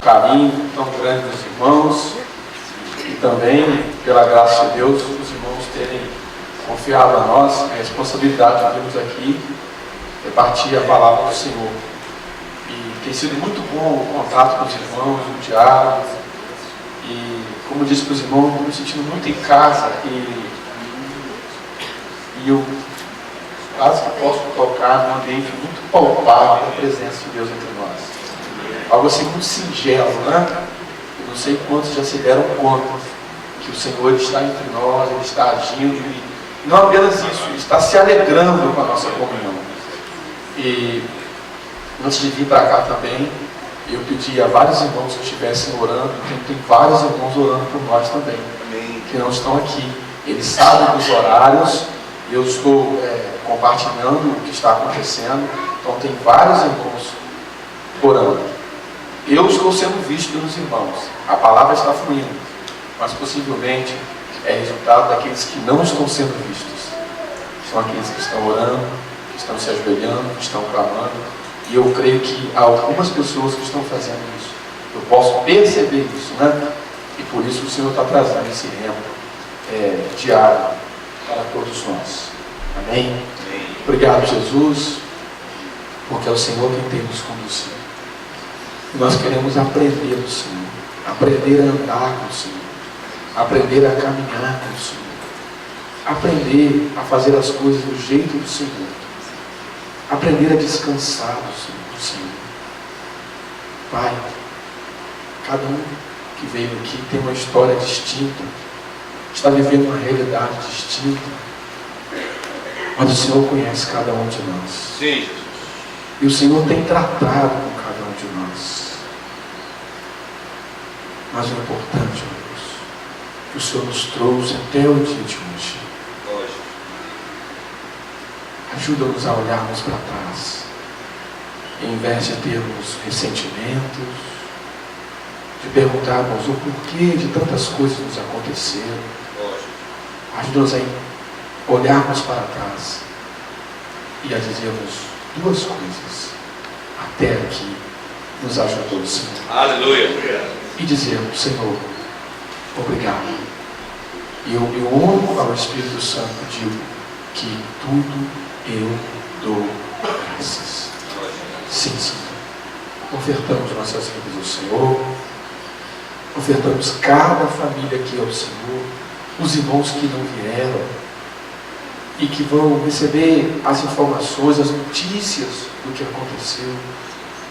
carinho tão grande dos irmãos e também, pela graça de Deus, os irmãos terem confiado a nós a responsabilidade de virmos aqui repartir a palavra do Senhor. E tem sido muito bom o contato com os irmãos, o diálogo. E, como eu disse para os irmãos, estou me sentindo muito em casa e eu quase que posso tocar num ambiente muito palpável da presença de Deus entre nós. Algo assim muito singelo, né? Eu não sei quantos já se deram conta que o Senhor está entre nós, Ele está agindo e não apenas isso, Ele está se alegrando com a nossa comunhão. E antes de vir para cá também, eu pedi a vários irmãos que estivessem orando, tem vários irmãos orando por nós também, que não estão aqui. Eles sabem dos horários, eu estou compartilhando o que está acontecendo, então tem vários irmãos orando. Eu estou sendo visto pelos irmãos, a palavra está fluindo, mas possivelmente é resultado daqueles que não estão sendo vistos. São aqueles que estão orando, que estão se ajoelhando, que estão clamando, e eu creio que há algumas pessoas que estão fazendo isso. Eu posso perceber isso, né? E por isso o Senhor está trazendo esse remo diário para todos nós. Amém? Obrigado, Jesus, porque é o Senhor quem tem nos conduzido. Nós queremos aprender do Senhor, aprender a andar com o Senhor, aprender a caminhar com o Senhor, aprender a fazer as coisas do jeito do Senhor, aprender a descansar do Senhor. Pai, cada um que veio aqui tem uma história distinta, está vivendo uma realidade distinta, mas o Senhor conhece cada um de nós. Sim, Jesus. E o Senhor tem tratado com cada um de nós. Mas o importante, ó Deus, que o Senhor nos trouxe até o dia de hoje. Ajuda-nos a olharmos para trás, em vez de termos ressentimentos, de perguntarmos o porquê de tantas coisas nos aconteceram. Ajuda-nos a olharmos para trás e a dizermos duas coisas. Até aqui nos ajudou o Senhor. Aleluia. E dizermos: Senhor, obrigado. E eu oro ao Espírito Santo, digo que tudo eu dou graças. Sim, Senhor. Ofertamos nossas vidas ao Senhor. Ofertamos cada família aqui ao Senhor. Os irmãos que não vieram e que vão receber as informações, as notícias do que aconteceu,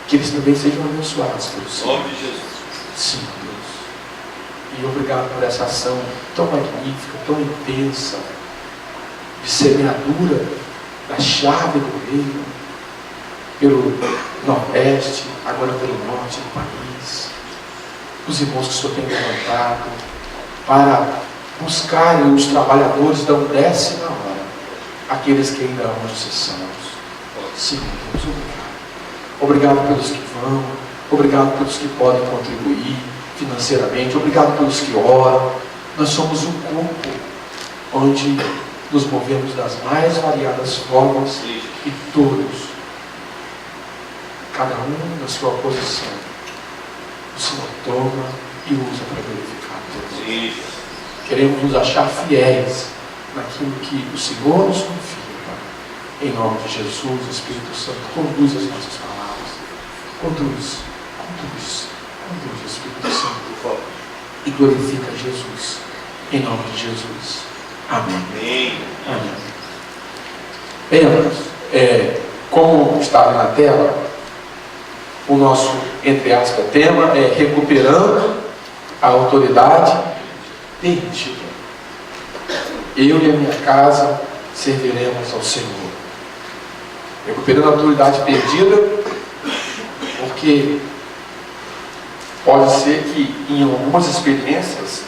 que eles também sejam abençoados pelo Senhor. Em nome de Jesus. Sim, Deus. E obrigado por essa ação tão magnífica, tão intensa, de semeadura da chave do reino, pelo Nordeste, agora pelo Norte do país. Os irmãos que o Senhor tem levantado para buscarem os trabalhadores da 10ª hora, aqueles que ainda hoje se salvos. Sim, Deus, obrigado. Obrigado pelos que vão, obrigado pelos que podem contribuir financeiramente, obrigado pelos que oram. Nós somos um corpo onde nos movemos das mais variadas formas e todos, cada um na sua posição, o Senhor toma e usa para glorificar a Deus. Queremos nos achar fiéis naquilo que o Senhor nos confia, Pai. Em nome de Jesus, Espírito Santo, conduz as nossas palavras. Conduz, Espírito Santo. E glorifica Jesus. Em nome de Jesus. Amém. Amém. Bem, amados, como está na tela, o nosso, entre aspas, tema é recuperando a autoridade perdida. Eu e a minha casa serviremos ao Senhor. Recuperando a autoridade perdida, porque pode ser que em algumas experiências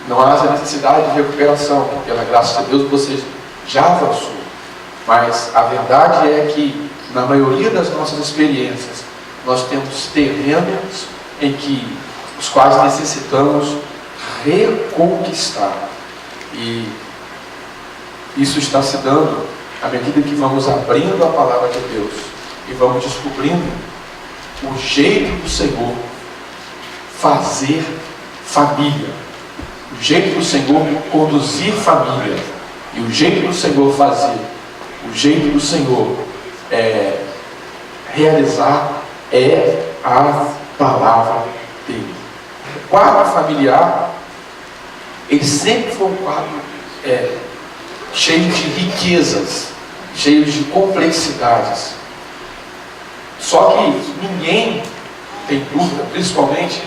não haja necessidade de recuperação. Pela graça de Deus você já avançou. Mas a verdade é que na maioria das nossas experiências nós temos terrenos em que os quais necessitamos reconquistar. E isso está se dando à medida que vamos abrindo a palavra de Deus e vamos descobrindo o jeito do Senhor fazer família, o jeito do Senhor conduzir família, e o jeito do Senhor fazer, o jeito do Senhor realizar é a palavra dele. O quadro familiar, ele sempre foi um quadro cheio de riquezas, cheio de complexidades. Só que ninguém tem dúvida, principalmente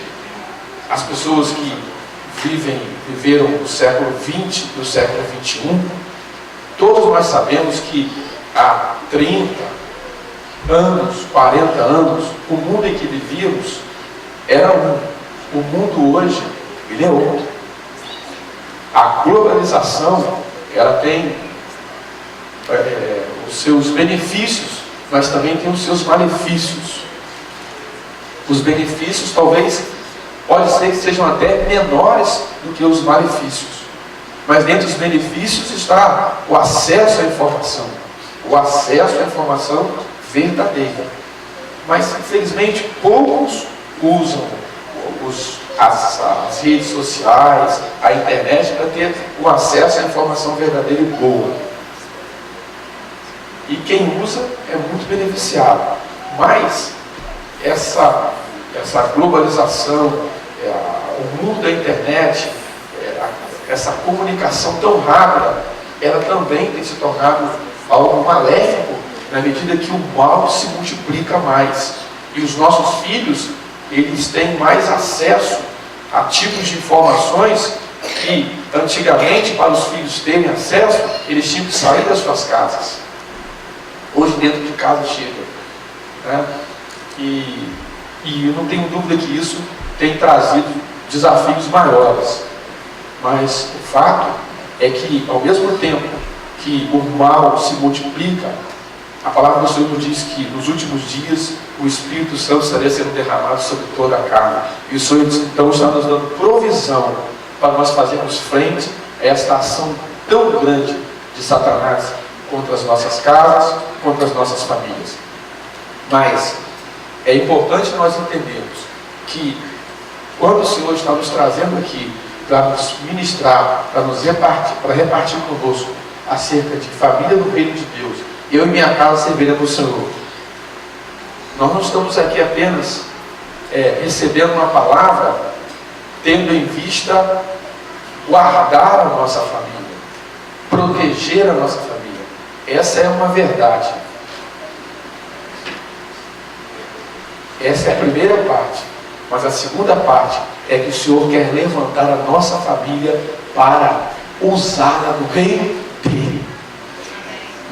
as pessoas que viveram no século XX, no século XXI, todos nós sabemos que há 30 anos, 40 anos, o mundo em que vivíamos era um. O mundo hoje, ele é outro. A globalização, ela tem os seus benefícios, mas também tem os seus malefícios. Os benefícios talvez pode ser que sejam até menores do que os malefícios, mas dentro dos benefícios está o acesso à informação, o acesso à informação verdadeira. Mas infelizmente poucos usam as redes sociais, a internet, para ter o acesso à informação verdadeira e boa. E quem usa é muito beneficiado. Mas essa globalização, o mundo da internet, essa comunicação tão rápida, ela também tem se tornado algo maléfico, na medida que o mal se multiplica mais. E os nossos filhos, eles têm mais acesso a tipos de informações que, antigamente, para os filhos terem acesso, eles tinham que sair das suas casas. Hoje, dentro de casa, chega. Né? E eu não tenho dúvida que isso tem trazido desafios maiores. Mas o fato é que, ao mesmo tempo que o mal se multiplica, a palavra do Senhor diz que nos últimos dias o Espírito Santo estaria sendo derramado sobre toda a carne. E o Senhor então está nos dando provisão para nós fazermos frente a esta ação tão grande de Satanás contra as nossas casas, contra as nossas famílias. Mas é importante nós entendermos que quando o Senhor está nos trazendo aqui para nos ministrar, para repartir conosco acerca de família no reino de Deus, eu e minha casa serviremos ao Senhor. Nós não estamos aqui apenas recebendo uma palavra, tendo em vista guardar a nossa família, proteger a nossa família. Essa é uma verdade. Essa é a primeira parte. Mas a segunda parte é que o Senhor quer levantar a nossa família para usá-la no reino dele.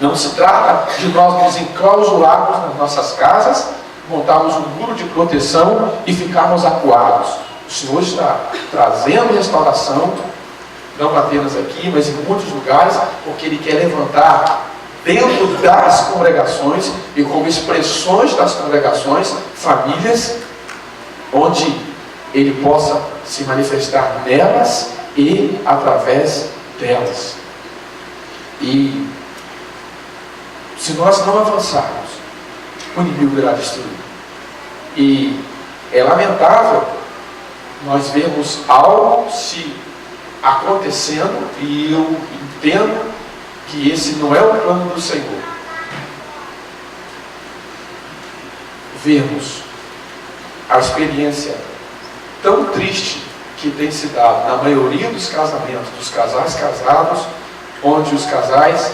Não se trata de nós nos enclausurarmos nas nossas casas, montarmos um muro de proteção e ficarmos acuados. O Senhor está trazendo restauração, não apenas aqui, mas em muitos lugares, porque Ele quer levantar dentro das congregações e como expressões das congregações, famílias, onde Ele possa se manifestar nelas e através delas. E se nós não avançarmos, o inimigo irá destruir. E é lamentável nós vermos algo se acontecendo, e eu entendo que esse não é o plano do Senhor. Vermos a experiência tão triste que tem se dado na maioria dos casamentos, dos casais casados, onde os casais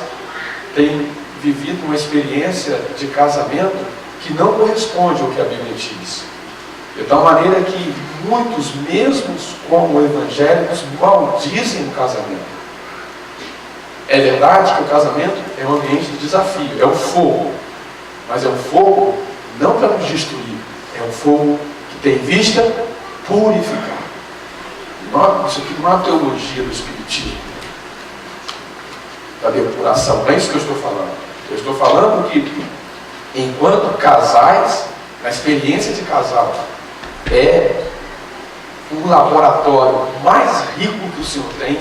têm vivido uma experiência de casamento que não corresponde ao que a Bíblia diz. De tal maneira que muitos, mesmos como evangélicos, maldizem o casamento. É verdade que o casamento é um ambiente de desafio, é um fogo. Mas é um fogo não para nos destruir, é um fogo que tem vista purificar. Isso aqui não é uma teologia do Espiritismo, da depuração, não é isso que eu estou falando. Eu estou falando que, enquanto casais, a experiência de casal é um laboratório mais rico que o Senhor tem,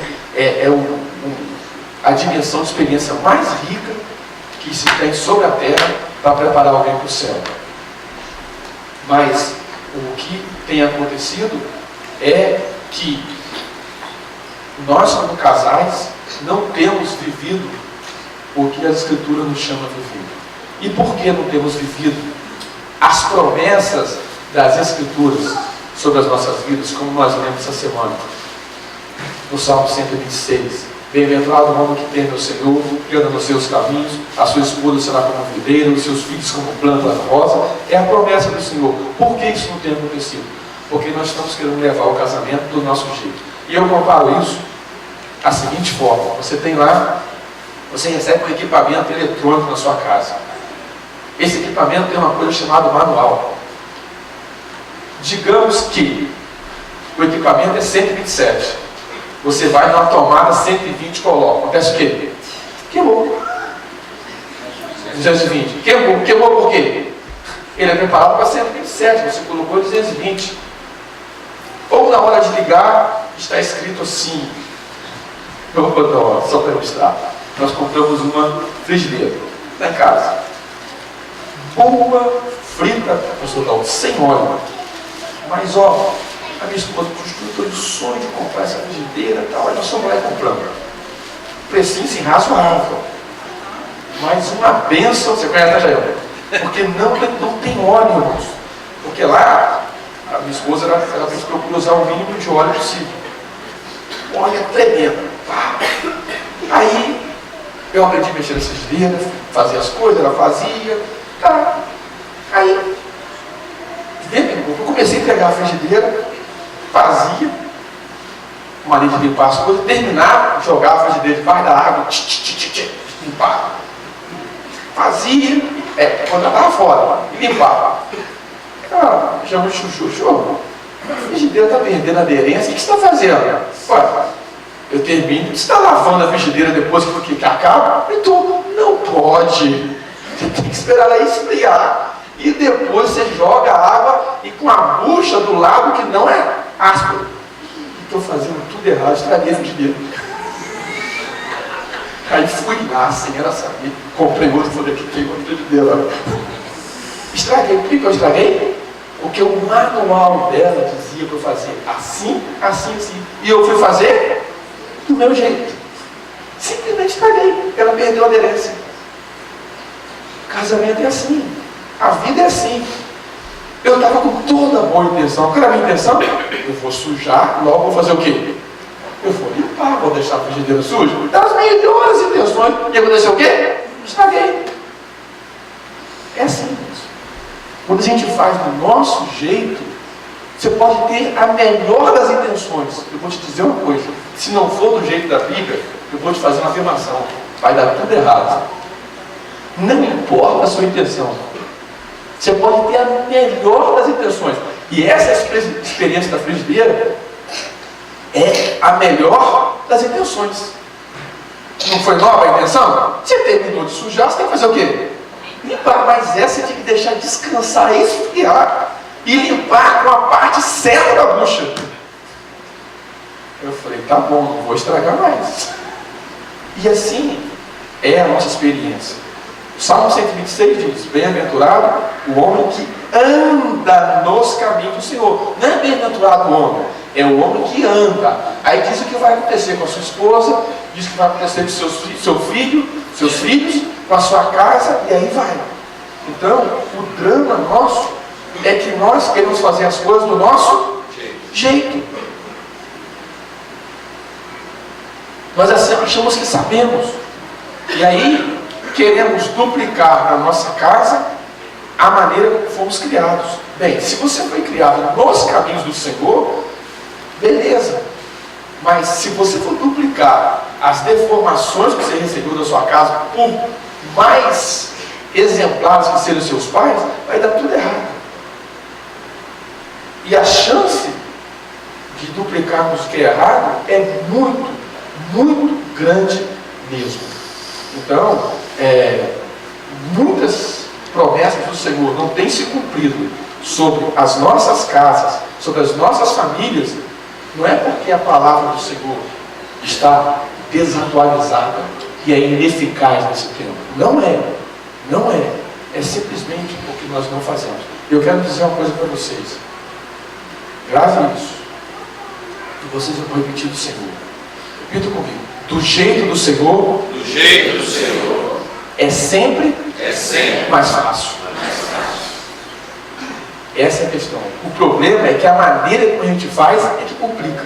a dimensão de experiência mais rica que se tem sobre a terra para preparar alguém para o céu. Mas o que tem acontecido é que nós, como casais, não temos vivido o que a Escritura nos chama a viver. E por que não temos vivido as promessas das Escrituras sobre as nossas vidas, como nós lemos essa semana? No Salmo 126. Bem-aventurado o homem que teme o Senhor, que anda nos seus caminhos, a sua esposa será como videira, os seus filhos como planta rosa. É a promessa do Senhor. Por que isso não tem acontecido? Porque nós estamos querendo levar o casamento do nosso jeito. E eu comparo isso da seguinte forma: você tem lá, você recebe um equipamento eletrônico na sua casa. Esse equipamento tem uma coisa chamada manual. Digamos que o equipamento é 127. Você vai numa tomada 120 e coloca. Acontece o quê? Queimou. 220. Queimou por quê? Ele é preparado para 127. Você colocou 220. Ou na hora de ligar, está escrito assim. Só para ilustrar. Nós compramos uma frigideira lá em casa. Boa, frita, sem óleo. Mas ó, a minha esposa construiu o sonho de comprar essa frigideira e tal, aí nós fomos lá e compramos. Precinho assim, razoável. Mas uma bênção, você conhece, tá, Jair? Porque não tem óleo, irmãos. Porque lá, a minha esposa ela procura usar o mínimo de óleo possível. O óleo é tremendo. Aí, eu aprendi a mexer nessa frigideira, fazia as coisas, ela fazia. Tá. Aí, eu comecei a pegar a frigideira, fazia, uma linha de limpar as coisas, terminava, jogava a frigideira debaixo da água, limpava. Fazia, quando ela estava fora, e limpava. Cara, chama de chuchu, a frigideira está perdendo a aderência, o que você está fazendo? Olha, eu termino, você está lavando a frigideira depois que acaba? Então, não pode. Você tem que esperar ela esfriar. E depois você joga a água e com a bucha do lado que não é áspero. Estou fazendo tudo errado, estraguei a frigideira. Aí fui lá, sem ela saber, comprei outro, falei que tem outra frigideira. Estraguei. Por que eu estraguei? Porque o manual dela dizia para eu fazer assim, assim, assim. E eu fui fazer do meu jeito. Simplesmente estraguei. Ela perdeu a aderência. Casamento é assim. A vida é assim. Eu estava com toda a boa intenção. Qual era a minha intenção? Eu vou sujar, logo vou fazer o quê? Eu vou limpar, vou deixar a frigideira suja. Das melhores intenções. E aconteceu o quê? Estraguei. É assim mesmo. Quando a gente faz do nosso jeito, você pode ter a melhor das intenções. Eu vou te dizer uma coisa. Se não for do jeito da Bíblia, eu vou te fazer uma afirmação. Vai dar tudo errado. Não importa a sua intenção. Você pode ter a melhor das intenções. E essa experiência da frigideira é a melhor das intenções. Não foi nova a intenção? Você terminou de sujar, você tem que fazer o quê? Limpar. Mas essa você tem que deixar descansar, esfriar. E limpar com a parte certa da bucha. Eu falei, tá bom, não vou estragar mais. E assim é a nossa experiência. O Salmo 126 diz: bem-aventurado o homem que anda nos caminhos do Senhor. Não é bem-aventurado o homem, é o homem que anda. Aí diz o que vai acontecer com a sua esposa, diz o que vai acontecer com seus filhos, com a sua casa, e aí vai. Então, o drama nosso é que nós queremos fazer as coisas do nosso jeito. Nós achamos que sabemos. E aí, queremos duplicar na nossa casa a maneira como fomos criados. Bem, se você foi criado nos caminhos do Senhor, beleza. Mas se você for duplicar as deformações que você recebeu da sua casa por mais exemplares que sejam seus pais, vai dar tudo errado. E a chance de duplicarmos o que é errado é muito, muito grande mesmo. Então, muitas promessas do Senhor não têm se cumprido sobre as nossas casas, sobre as nossas famílias. Não é porque a palavra do Senhor está desatualizada e é ineficaz nesse tempo. Não é. Não é. É simplesmente porque nós não fazemos. Eu quero dizer uma coisa para vocês. Grave isso. E vocês vão repetir do Senhor. Repita comigo. Do jeito do Senhor. Do jeito do Senhor. É sempre mais fácil. Essa é a questão. O problema é que a maneira como a gente faz é que complica.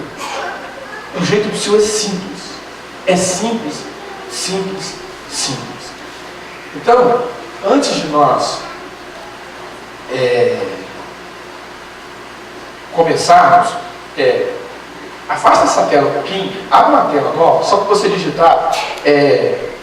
O jeito do Senhor é simples. É simples, simples, simples. Então, antes de nós começarmos, afasta essa tela um pouquinho, abre uma tela nova, só para você digitar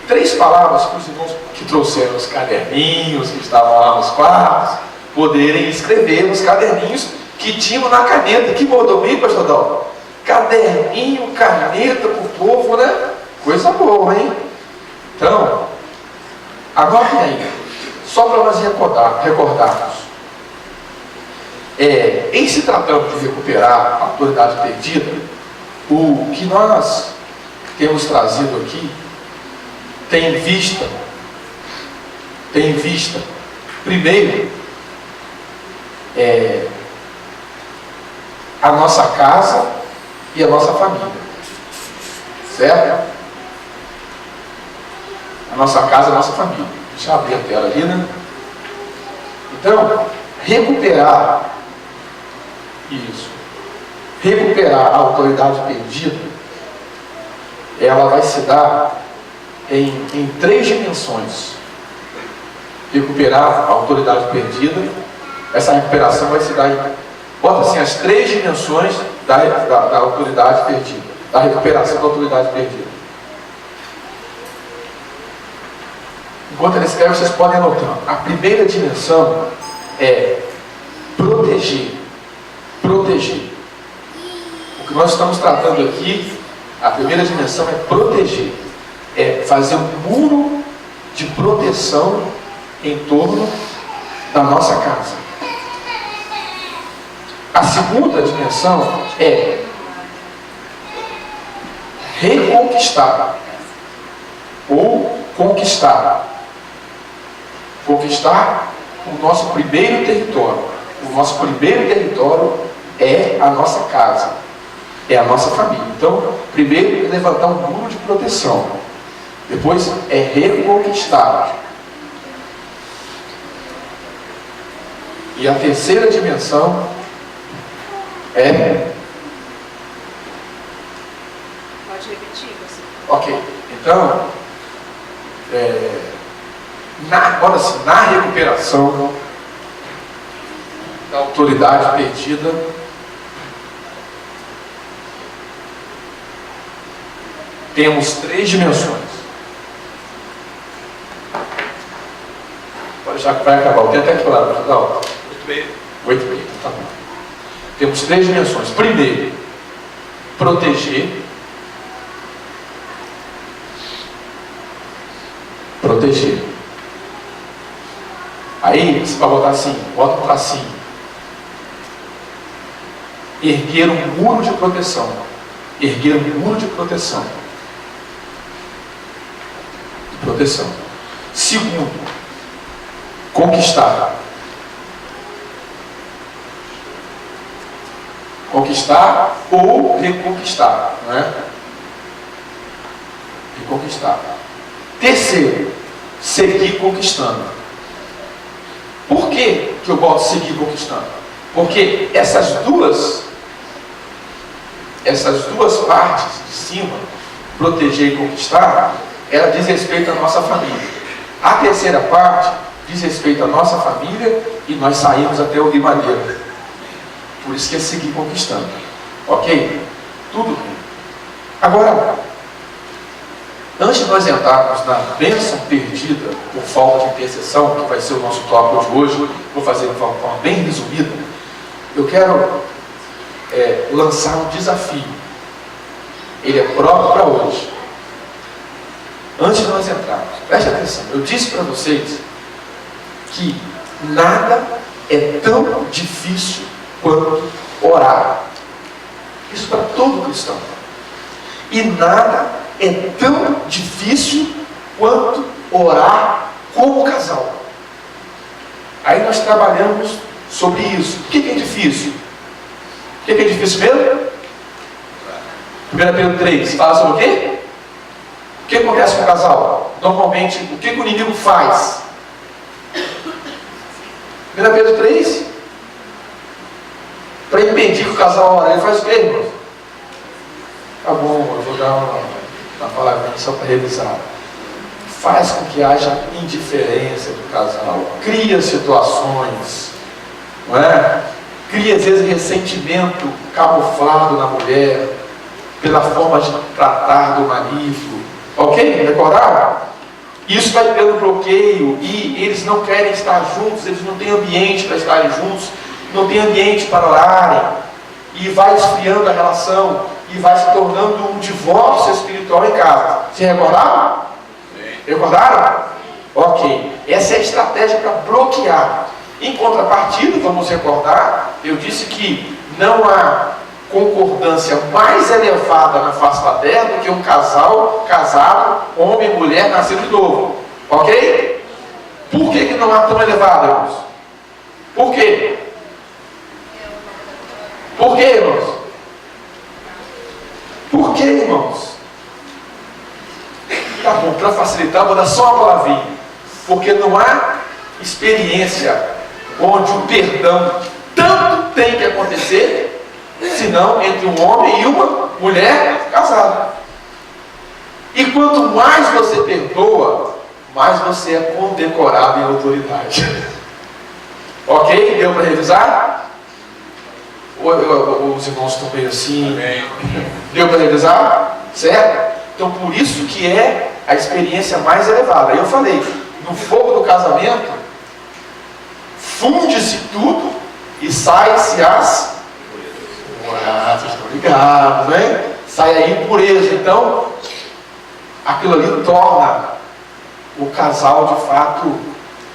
3 palavras para os irmãos que trouxeram os caderninhos, que estavam lá nos quartos, poderem escrever nos caderninhos que tinham na caneta. Que mordomia, pastor Dalton? Caderninho, caneta para o povo, né? Coisa boa, hein? Então, anotem aí, só para nós recordarmos. Em se tratando de recuperar a autoridade perdida, o que nós temos trazido aqui tem em vista, primeiro, a nossa casa e a nossa família, certo? A nossa casa e a nossa família. Deixa eu abrir a tela ali, né? Então, recuperar a autoridade perdida, ela vai se dar em 3 dimensões. Recuperar a autoridade perdida, essa recuperação vai se dar bota assim, as 3 dimensões da autoridade perdida, da recuperação da autoridade perdida. Enquanto ele escreve, vocês podem anotar. A primeira dimensão é proteger. O que nós estamos tratando aqui, a primeira dimensão é proteger. É fazer um muro de proteção em torno da nossa casa. A segunda dimensão é reconquistar ou conquistar. Conquistar o nosso primeiro território. O nosso primeiro território é a nossa casa, é a nossa família. Então, primeiro é levantar um muro de proteção. Depois é reconquistar. E a terceira dimensão é... Pode repetir, você? Ok. Então, agora sim, na recuperação da autoridade perdida, temos 3 dimensões. Já que vai acabar o tempo, até que lá, não. 8,5, tá bom. Temos 3 dimensões. Primeiro, proteger. Aí você vai botar assim, bota um tracinho. Erguer um muro de proteção. Segundo, conquistar. Conquistar ou reconquistar, não é? Reconquistar. Terceiro, seguir conquistando. Por que eu boto seguir conquistando? Porque essas duas partes de cima, proteger e conquistar, ela diz respeito à nossa família. A terceira parte diz respeito à nossa família e nós saímos até o Guimarães. Por isso que é seguir conquistando. Ok? Tudo bem. Agora, antes de nós entrarmos na bênção perdida por falta de intercessão, que vai ser o nosso tópico de hoje, vou fazer de uma forma bem resumida, eu quero lançar um desafio. Ele é próprio para hoje. Antes de nós entrarmos, preste atenção, eu disse para vocês que nada é tão difícil quanto orar. Isso para todo cristão. E nada é tão difícil quanto orar como casal. Aí nós trabalhamos sobre isso. O que é difícil? O que é difícil mesmo? 1 Pedro 3 fala sobre o quê? O que acontece com o casal? Normalmente, o que o inimigo faz? 1 Pedro 3, para impedir que o casal ore, ele faz o quê, irmãos? Tá bom, eu vou dar uma palavrinha só para revisar. Faz com que haja indiferença do casal, cria situações, não é? Cria às vezes ressentimento camuflado na mulher, pela forma de tratar do marido, ok? Recordaram? Isso vai pelo bloqueio e eles não querem estar juntos, eles não têm ambiente para estarem juntos, não têm ambiente para orarem, e vai esfriando a relação e vai se tornando um divórcio espiritual em casa. Se recordaram? Recordaram? Ok. Essa é a estratégia para bloquear. Em contrapartida, vamos recordar, eu disse que não há concordância mais elevada na face da terra do que um casal casado, homem e mulher, nascido de novo. Ok? Por que não há tão elevada, irmãos? Por quê? Por quê, irmãos? Por quê, irmãos? Tá bom, para facilitar, vou dar só uma palavrinha. Porque não há experiência onde o perdão tanto tem que acontecer, senão entre um homem e uma mulher casada. E quanto mais você perdoa, mais você é condecorado em autoridade. Ok? Deu para revisar? Os irmãos estão meio assim. Deu para revisar? Certo? Então por isso que é a experiência mais elevada. Eu falei, no fogo do casamento, funde-se tudo e sai-se as... vocês estão ligados, né? Sai a impureza. Então, aquilo ali torna o casal, de fato,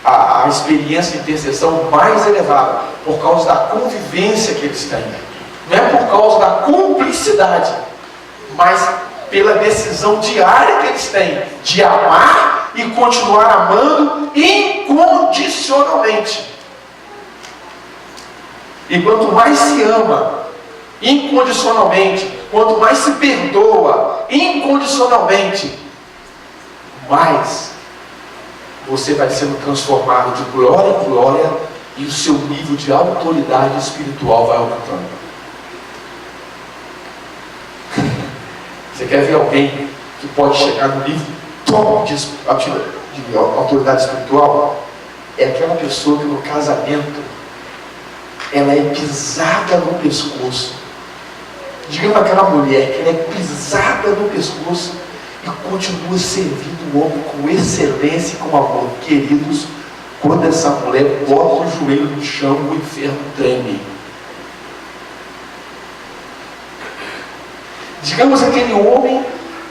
a experiência de intercessão mais elevada, por causa da convivência que eles têm. Não é por causa da cumplicidade, mas pela decisão diária que eles têm de amar e continuar amando incondicionalmente. E quanto mais se ama incondicionalmente, quanto mais se perdoa incondicionalmente, mais você vai sendo transformado de glória em glória e o seu nível de autoridade espiritual vai aumentando. Você quer ver alguém que pode chegar no nível top de autoridade espiritual? É aquela pessoa que no casamento ela é pisada no pescoço. Digamos aquela mulher que ela é pisada no pescoço e continua servindo o homem com excelência e com amor. Queridos, quando essa mulher bota o joelho no chão, o inferno treme. Digamos aquele homem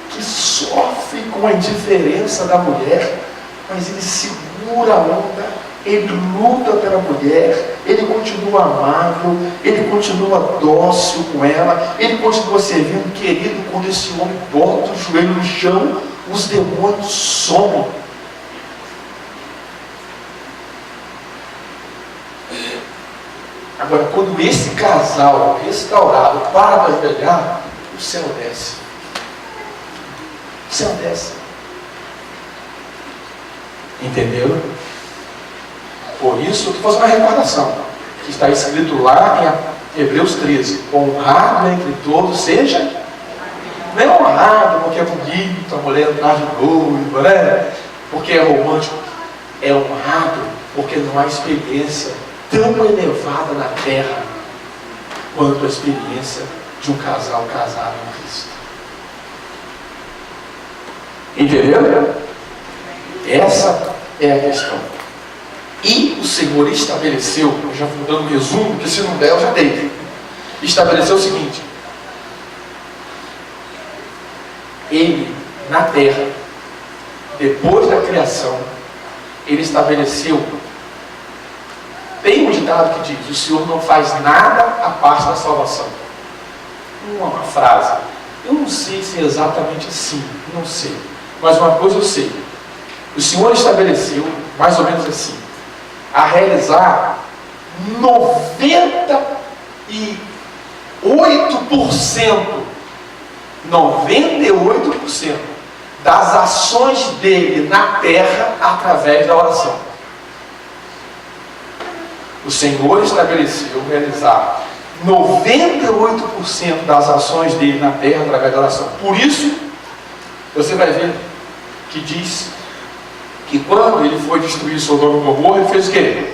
que sofre com a indiferença da mulher, mas ele segura a onda, ele luta pela mulher, ele continua amável, ele continua dócil com ela, ele continua servindo. Querido, quando esse homem bota o joelho no chão, os demônios somem. Agora, quando esse casal restaurado para de ajoelhar, o céu desce. O céu desce. Entenderam? Por isso, eu estou fazendo uma recordação, que está escrito lá em Hebreus 13: honrado entre todos seja. Não é honrado porque é bonito, a mulher entrar de noiva, né? Porque é romântico. É honrado porque não há experiência tão elevada na terra quanto a experiência de um casal casado em Cristo. Entendeu? Essa é a questão. E o Senhor estabeleceu, eu já vou dando um resumo, porque se não der eu já dei. Estabeleceu o seguinte: Ele, na terra, depois da criação, Ele estabeleceu. Tem um ditado que diz: o Senhor não faz nada à parte da salvação. Uma frase. Eu não sei se é exatamente assim, não sei. Mas uma coisa eu sei: o Senhor estabeleceu, mais ou menos assim, a realizar 98% 98% das ações dele na terra através da oração. O Senhor estabeleceu realizar 98% das ações dele na terra através da oração. Por isso, você vai ver que diz que quando ele foi destruir Sodoma e Gomorra, ele fez o quê?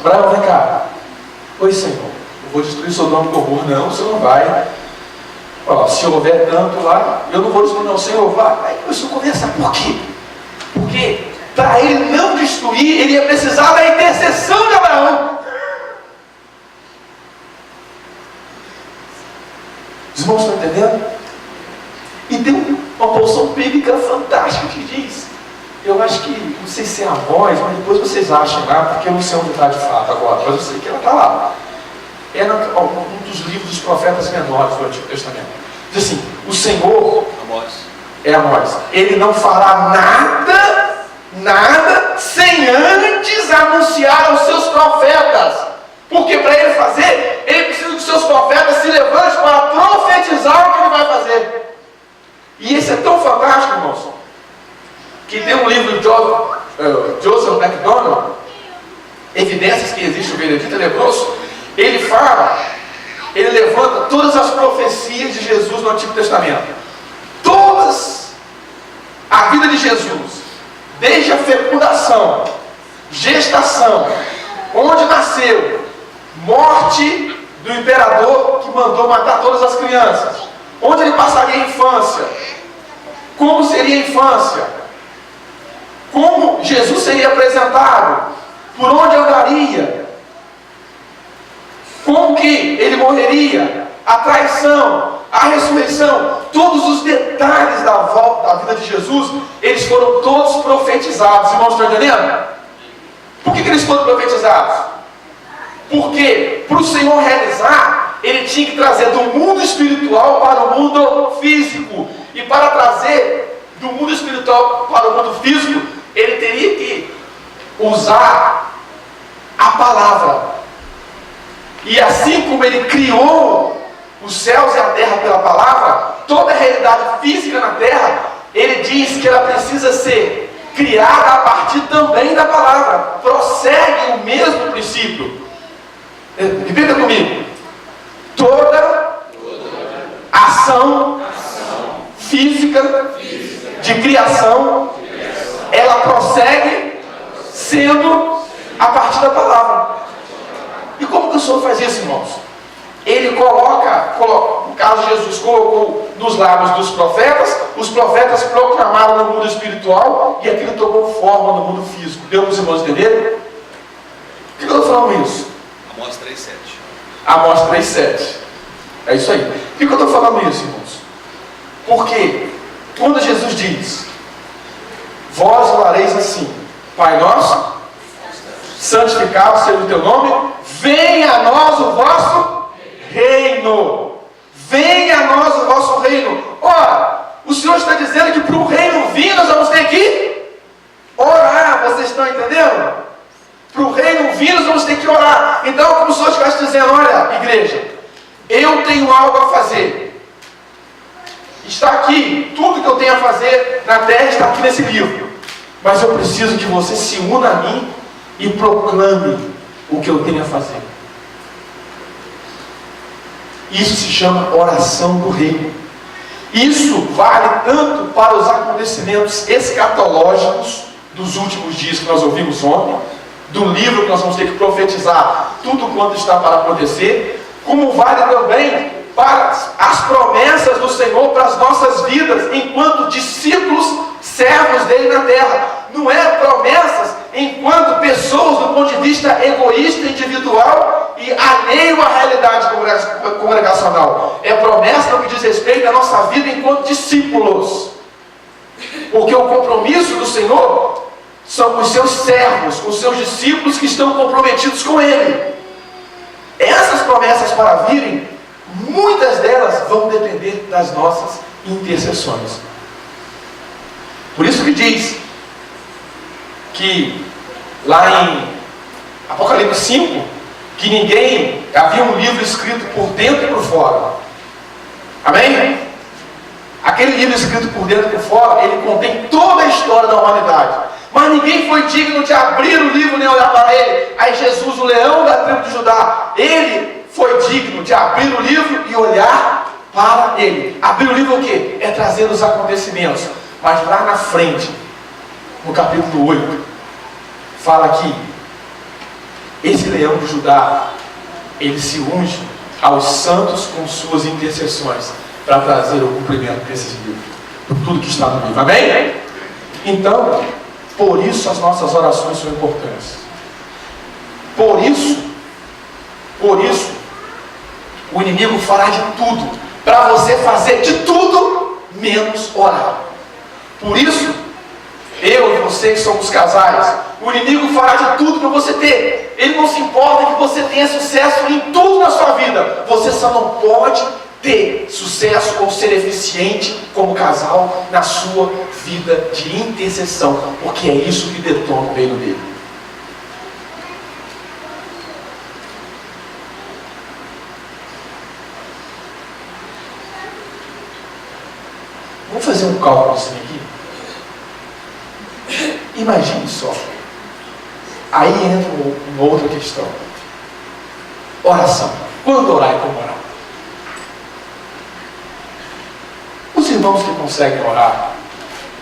Abraão, vem cá. Oi, Senhor, eu vou destruir Sodoma e Gomorra. Não, você não vai. Ó, se houver tanto lá, eu não vou destruir, não. Senhor, vai. Aí começou a conversar. Por quê? Porque para ele não destruir, ele ia precisar da intercessão de Abraão. Os irmãos estão entendendo? E tem uma porção bíblica fantástica que diz, eu acho que, não sei se é a voz, mas depois vocês acham lá, porque eu não sei onde está de fato agora, mas eu sei que ela está lá. É um dos livros dos profetas menores do Antigo Testamento. Diz assim, o Senhor, Amós, ele não fará nada sem antes anunciar aos seus profetas. Porque para ele fazer, ele precisa que os seus profetas se levantem para profetizar o que ele vai fazer. E esse é tão fantástico, irmãos, que tem um livro de Joseph MacDonald, Evidências que Existe o Veredito Leproso. Ele fala, ele levanta todas as profecias de Jesus no Antigo Testamento. Todas, a vida de Jesus, desde a fecundação, gestação, onde nasceu, morte do imperador que mandou matar todas as crianças, onde ele passaria a infância, como seria a infância, como Jesus seria apresentado, por onde andaria, como que ele morreria, a traição, a ressurreição, todos os detalhes da volta da vida de Jesus, eles foram todos profetizados. Irmãos, estão entendendo? Por que eles foram profetizados? Porque para o Senhor realizar, ele tinha que trazer do mundo espiritual para o mundo físico. E para trazer do mundo espiritual para o mundo físico, ele teria que usar a palavra. E assim como ele criou os céus e a terra pela palavra, toda a realidade física na terra, ele diz que ela precisa ser criada a partir também da palavra. Prossegue o mesmo princípio. Repita comigo. Toda ação física de criação, ela prossegue sendo a partir da palavra. E como que o Senhor faz isso, irmãos? Ele coloca, no caso Jesus colocou nos lábios dos profetas, os profetas proclamaram no mundo espiritual e aquilo tomou forma no mundo físico. Deu para os irmãos entenderem? Por que eu estou falando isso? Amós 3,7. Amós 3,7. É isso aí. Por que eu estou falando isso, irmãos? Porque quando Jesus diz, vós orareis assim, Pai nosso, santificado seja o teu nome, venha a nós o vosso reino. Venha a nós o vosso reino. Ora, o Senhor está dizendo que para o reino vir nós vamos ter que orar. Vocês estão entendendo? Para o reino vir nós vamos ter que orar. Então, como o Senhor estivesse dizendo, olha, igreja, eu tenho algo a fazer. Está aqui, tudo que eu tenho a fazer na terra está aqui nesse livro. Mas eu preciso que você se una a mim e proclame o que eu tenho a fazer. Isso se chama oração do reino. Isso vale tanto para os acontecimentos escatológicos dos últimos dias que nós ouvimos ontem, do livro que nós vamos ter que profetizar tudo quanto está para acontecer, como vale também para as promessas do Senhor para as nossas vidas enquanto discípulos, servos dele na terra. Não é promessas enquanto pessoas do ponto de vista egoísta, individual e alheio à realidade congregacional. É promessa no que diz respeito à nossa vida enquanto discípulos. Porque o compromisso do Senhor são com os seus servos, com os seus discípulos que estão comprometidos com Ele. Essas promessas para virem, muitas delas vão depender das nossas intercessões. Por isso que diz que lá em Apocalipse 5, que ninguém, havia um livro escrito por dentro e por fora. Amém? Aquele livro escrito por dentro e por fora, ele contém toda a história da humanidade. Mas ninguém foi digno de abrir o livro nem olhar para ele. Aí Jesus, o leão da tribo de Judá, ele foi digno de abrir o livro e olhar para ele. Abrir o livro é o quê? É trazer os acontecimentos. Mas lá na frente, no capítulo 8, fala que esse leão de Judá, ele se unge aos santos com suas intercessões para trazer o cumprimento desses livros, por tudo que está no livro. Amém? Então, por isso as nossas orações são importantes. Por isso, o inimigo fará de tudo para você fazer de tudo menos orar. Por isso, eu e você que somos casais, o inimigo fará de tudo para você ter. Ele não se importa que você tenha sucesso em tudo na sua vida. Você só não pode ter sucesso ou ser eficiente como casal na sua vida de intercessão, porque é isso que detona o reino dele. Vamos fazer um cálculo assim aqui? Imagine só. Aí entra uma outra questão. Oração. Quando orar e como orar? Os irmãos que conseguem orar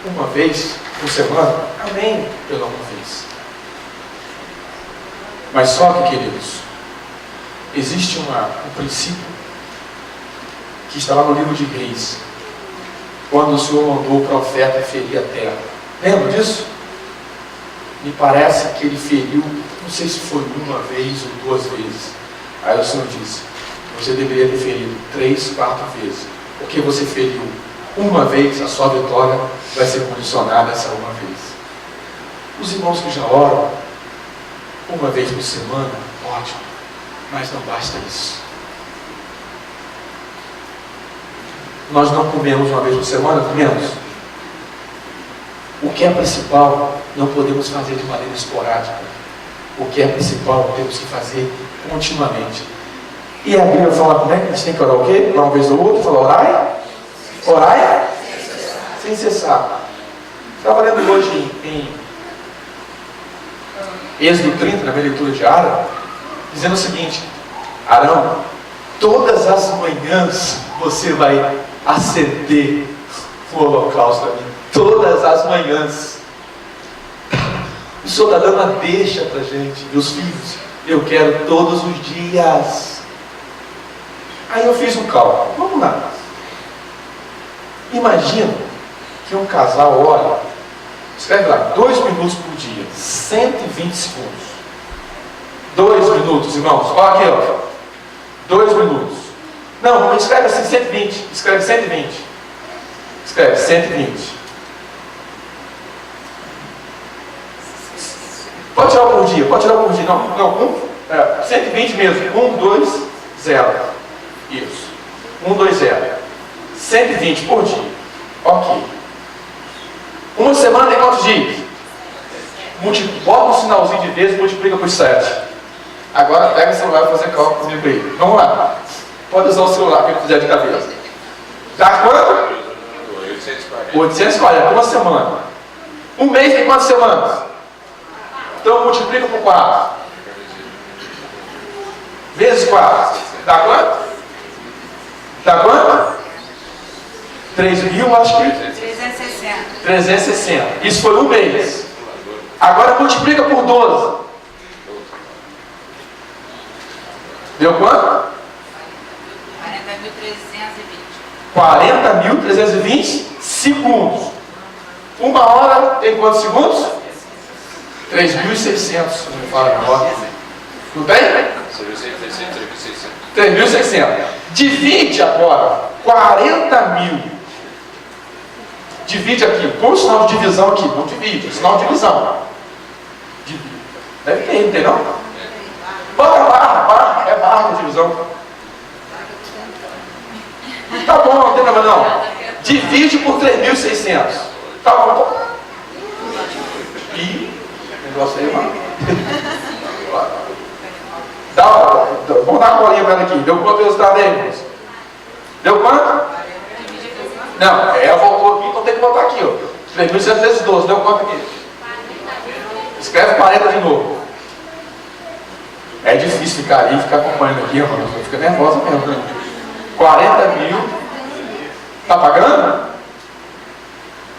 uma vez por semana, amém pela uma vez. Mas só que, queridos, existe um princípio que está lá no livro de Reis, quando o Senhor mandou o profeta ferir a terra. Lembra disso? Me parece que ele feriu, não sei se foi uma vez ou 2 vezes. Aí o Senhor disse: você deveria ter ferido 3, 4 vezes. Porque você feriu uma vez, a sua vitória vai ser condicionada a essa uma vez. Os irmãos que já oram uma vez por semana, ótimo. Mas não basta isso. Nós não comemos uma vez por semana, comemos. O que é principal, não podemos fazer de maneira esporádica. O que é principal, temos que fazer continuamente. E a Bíblia fala como é que a gente tem que orar o quê? Uma vez ou outra, fala orai. Orai sem cessar. Estava lendo hoje em Êxodo 30, na minha leitura diária, dizendo o seguinte: Arão, todas as manhãs você vai acender o holocausto a mim. Todas as manhãs. O Senhor está dando a deixa para a gente, meus filhos. Eu quero todos os dias. Aí eu fiz um cálculo. Vamos lá. Imagina que um casal ora, escreve lá, 2 minutos por dia, 120 segundos. 2 minutos, irmãos. Olha aqui, ó. 2 minutos. Não escreve assim, 120. Escreve 120. Escreve 120. Pode tirar por dia, pode tirar por dia. Não, 120 mesmo. 1, 2, 0. Isso. 1, 2, 0. 120 por dia. Ok. Uma semana tem quantos dias? Bota um sinalzinho de vezes e multiplica por 7. Agora pega o celular e fazer cálculo comigo aí. Vamos lá. Pode usar o celular que ele fizer de cabeça. Dá quanto? 840. Uma semana. Um mês tem quantas semanas? Então multiplica por 4. Vezes 4. Dá quanto? Dá quanto? 3.000, acho que? 360. 360. Isso foi um mês. Agora multiplica por 12. Deu quanto? 40.320. 40.320 segundos. Uma hora tem quantos segundos? 3.600, se não me fala agora. Não tem? 3.600. Divide agora 40.000. Divide aqui. Põe o sinal de divisão aqui. Não divide, sinal de divisão. Divide. Deve ter, não tem não? Bota barra. É barra de divisão. Tá bom, não tem problema não. Divide por 3.600. Tá bom. E o negócio aí, mano. Vamos dar uma bolinha para ela aqui. Deu quanto resultado aí, irmãos? Deu quanto? Não, ela voltou aqui, então tem que botar aqui, ó. 3.100 vezes 12, deu quanto aqui? Escreve 40 de novo. É difícil ficar ali e ficar acompanhando aqui, mano. Fica nervosa mesmo, né? 40 mil. Tá pagando?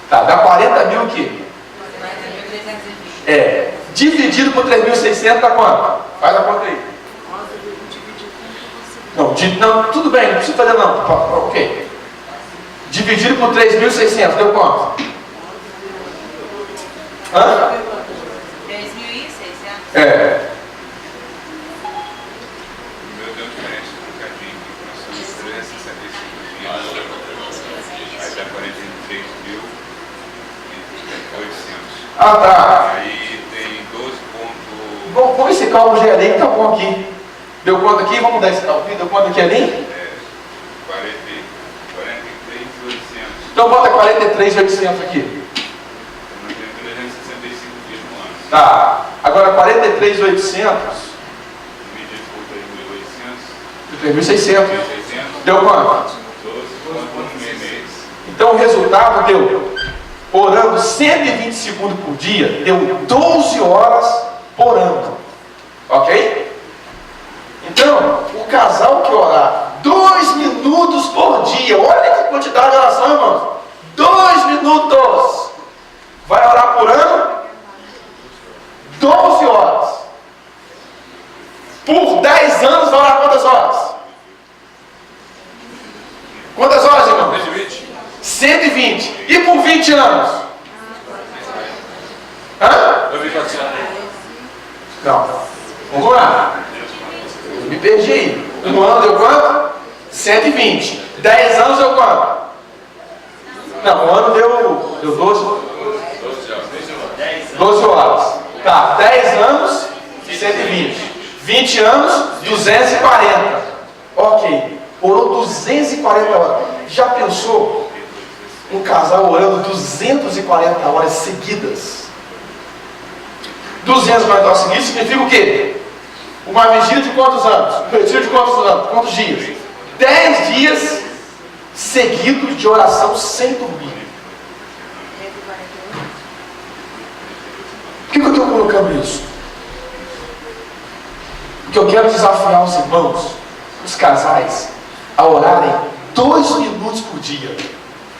Tá, dá 40 mil aqui. É. Dividido por 3.600 dá quanto? Faz a conta aí. Não, tudo bem, não precisa fazer não. Ok. Dividido por 3.600, deu quanto? Hã? 3.600. É. Meu Deus, parece um bocadinho aqui. Nós somos 365 dias. Aí dá 43.800. Ah, tá. Aí tem 12 pontos. Bom, põe esse cálculo de além que tá bom aqui. Deu quanto aqui? Vamos mudar esse cálculo aqui. Deu quanto aqui além? 43.800. Então bota 43.800 aqui. Nós temos 365 dias no ano. Tá. Agora 43.800 Dividido por 3.800. 3.600. 3.600. Deu quanto? 12 pontos no mês. Então o resultado deu, orando 120 segundos por dia, deu 12 horas por ano. Ok? Então, o casal que orar 2 minutos por dia, olha que quantidade de oração, irmãos. 2 minutos. Vai orar por ano? 12 horas. Por 10 anos vai orar quantas horas? Quantas horas, irmão? 120. E por 20 anos? Hã? Não. Vamos lá. Eu me perdi aí. Um ano deu quanto? 120. 10 anos deu quanto? Não, um ano deu 12 horas. Tá, 10 anos, 120. 20 anos, 240. Ok. Orou 240 horas. Já pensou um casal orando 240 horas seguidas? 240 horas seguidas significa o quê? Uma vigília de quantos anos? Um retiro de quantos anos? Quantos dias? 10 dias seguidos de oração sem dormir. Por que eu estou colocando isso? Porque eu quero desafiar os irmãos, os casais, a orarem 2 minutos por dia.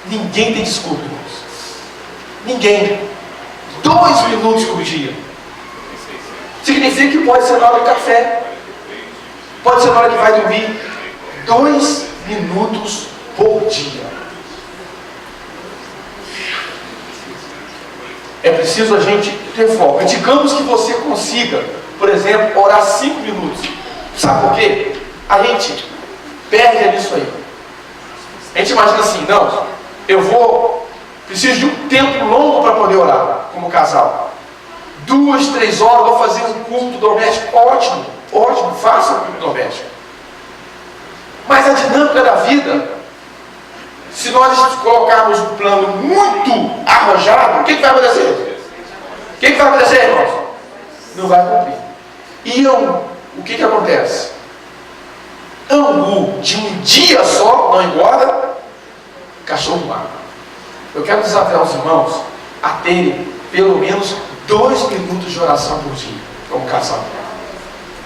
Ninguém tem desculpa, irmãos. Ninguém. 2 minutos por dia. Significa que pode ser na hora do café, pode ser na hora que vai dormir. 2 minutos por dia. É preciso a gente ter foco. Digamos que você consiga, por exemplo, orar 5 minutos. Sabe por quê? A gente perde nisso aí. A gente imagina assim, não, preciso de um tempo longo para poder orar, como casal. 2, 3 horas, vou fazer um culto doméstico. Ótimo, ótimo, faça um culto doméstico. Mas a dinâmica da vida, se nós colocarmos um plano muito arrojado, o que vai acontecer? O que vai acontecer, irmãos? Não vai cumprir. E o que acontece? Angu de um dia só não engorda cachorro magro. Eu quero desafiar os irmãos a terem pelo menos 2 minutos de oração por dia, como casal.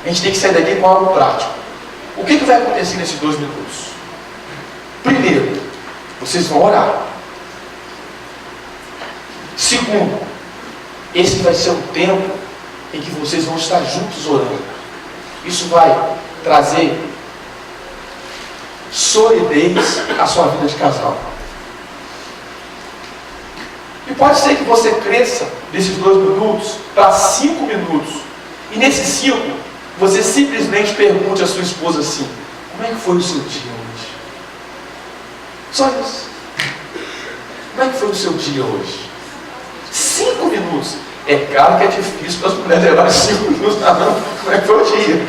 A gente tem que sair daqui com algo prático. O que vai acontecer nesses 2 minutos? Primeiro, vocês vão orar. Segundo, esse vai ser um tempo em que vocês vão estar juntos orando. Isso vai trazer solidez à sua vida de casal. E pode ser que você cresça desses 2 minutos para 5 minutos. E nesses 5, você simplesmente pergunte à sua esposa assim: como é que foi o seu dia hoje? Só isso. Como é que foi o seu dia hoje? 5 minutos. É claro que é difícil para as mulheres levarem 5 minutos na mão. Como é que foi o dia?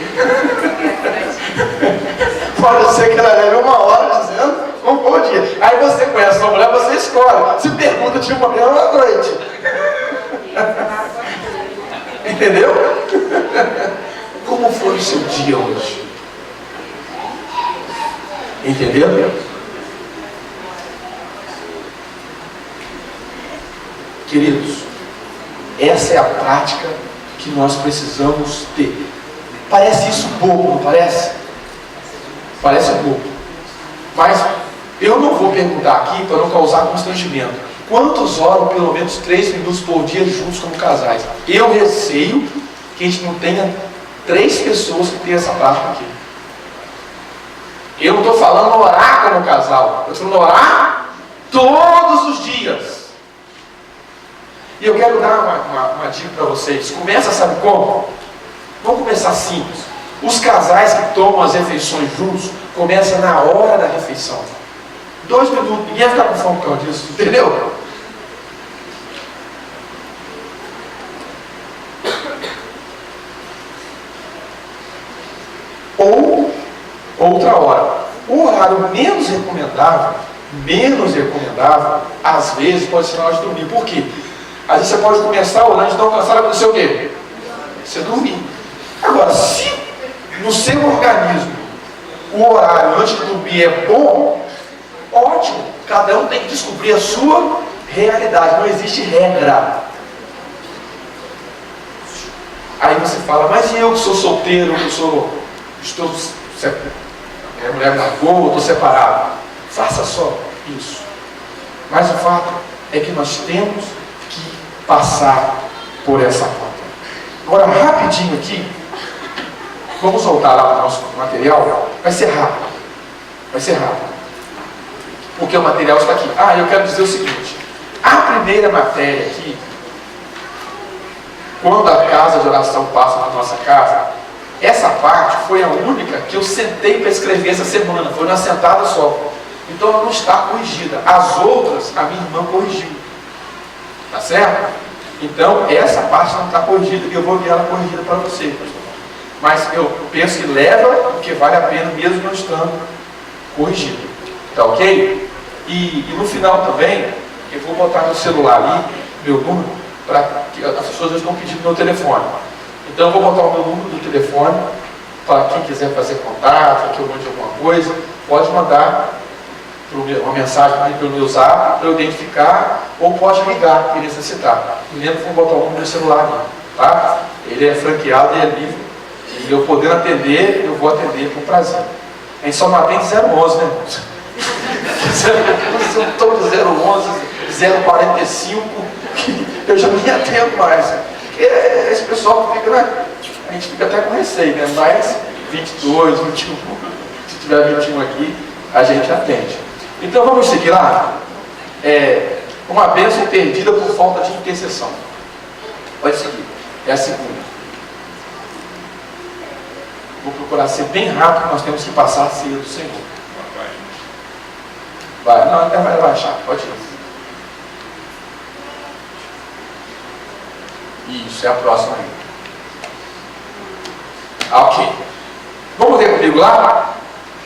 Pode ser que ela leve 1 hora dizendo um bom dia. Aí você conhece uma mulher, você escolhe. Se pergunta de manhã ou à noite. Entendeu? Como foi o seu dia hoje? Entendeu? Queridos, essa é a prática que nós precisamos ter. Parece isso bobo, não parece? Parece bobo. Mas eu não vou perguntar aqui para não causar constrangimento. Quantos oram pelo menos 3 minutos por dia juntos como casais? Eu receio que a gente não tenha 3 pessoas que tenham essa prática aqui. Eu não estou falando orar como casal. Eu estou falando orar todos os dias. E eu quero dar uma dica para vocês. Começa, sabe como? Vamos começar simples. Os casais que tomam as refeições juntos, começa na hora da refeição. 2 minutos, ninguém vai ficar com fome por causa disso, entendeu? Ou outra hora. O horário menos recomendável, às vezes pode ser na hora de dormir. Por quê? Às vezes você pode começar orando de tão cansado, acontecer o quê? Você dormir. Agora, se no seu organismo o horário antes de dormir é bom, ótimo. Cada um tem que descobrir a sua realidade. Não existe regra. Aí você fala, mas eu que sou solteiro, minha mulher me largou, estou separado. Faça só isso. Mas o fato é que nós temos que passar por essa conta. Agora, rapidinho aqui, vamos voltar lá no nosso material. Vai ser rápido. Porque o material está aqui. Eu quero dizer o seguinte. A primeira matéria aqui, quando a casa de oração passa na nossa casa, essa parte foi a única que eu sentei para escrever essa semana. Foi uma sentada só. Então ela não está corrigida. As outras, a minha irmã corrigiu. Tá certo? Então, essa parte não está corrigida e eu vou enviar ela corrigida para você, pastor. Mas eu penso que leva, porque vale a pena mesmo não estando corrigido. Tá ok? E no final também, eu vou botar no celular ali, meu número, para que as pessoas estão pedindo meu telefone. Então eu vou botar o meu número do telefone, para quem quiser fazer contato, que eu mande alguma coisa, pode mandar uma mensagem pelo meu zap, para eu identificar, ou pode ligar, que necessitar. E lembra que eu vou botar o número do celular ali, tá? Ele é franqueado e é livre. E eu podendo atender, eu vou atender com prazer. A gente só não atende 011, né? Eu estou no 011, 045, eu já nem atendo mais. Esse pessoal fica, né? A gente fica até com receio, né? Mas 22, 21, se tiver 21 aqui, a gente atende. Então vamos seguir lá. Uma bênção perdida por falta de intercessão. Pode seguir. É a segunda. Vou procurar ser bem rápido, nós temos que passar a ceia do Senhor. Vai, não, até vai baixar, pode ir. Isso, é a próxima aí. Ok. Vamos ler comigo lá?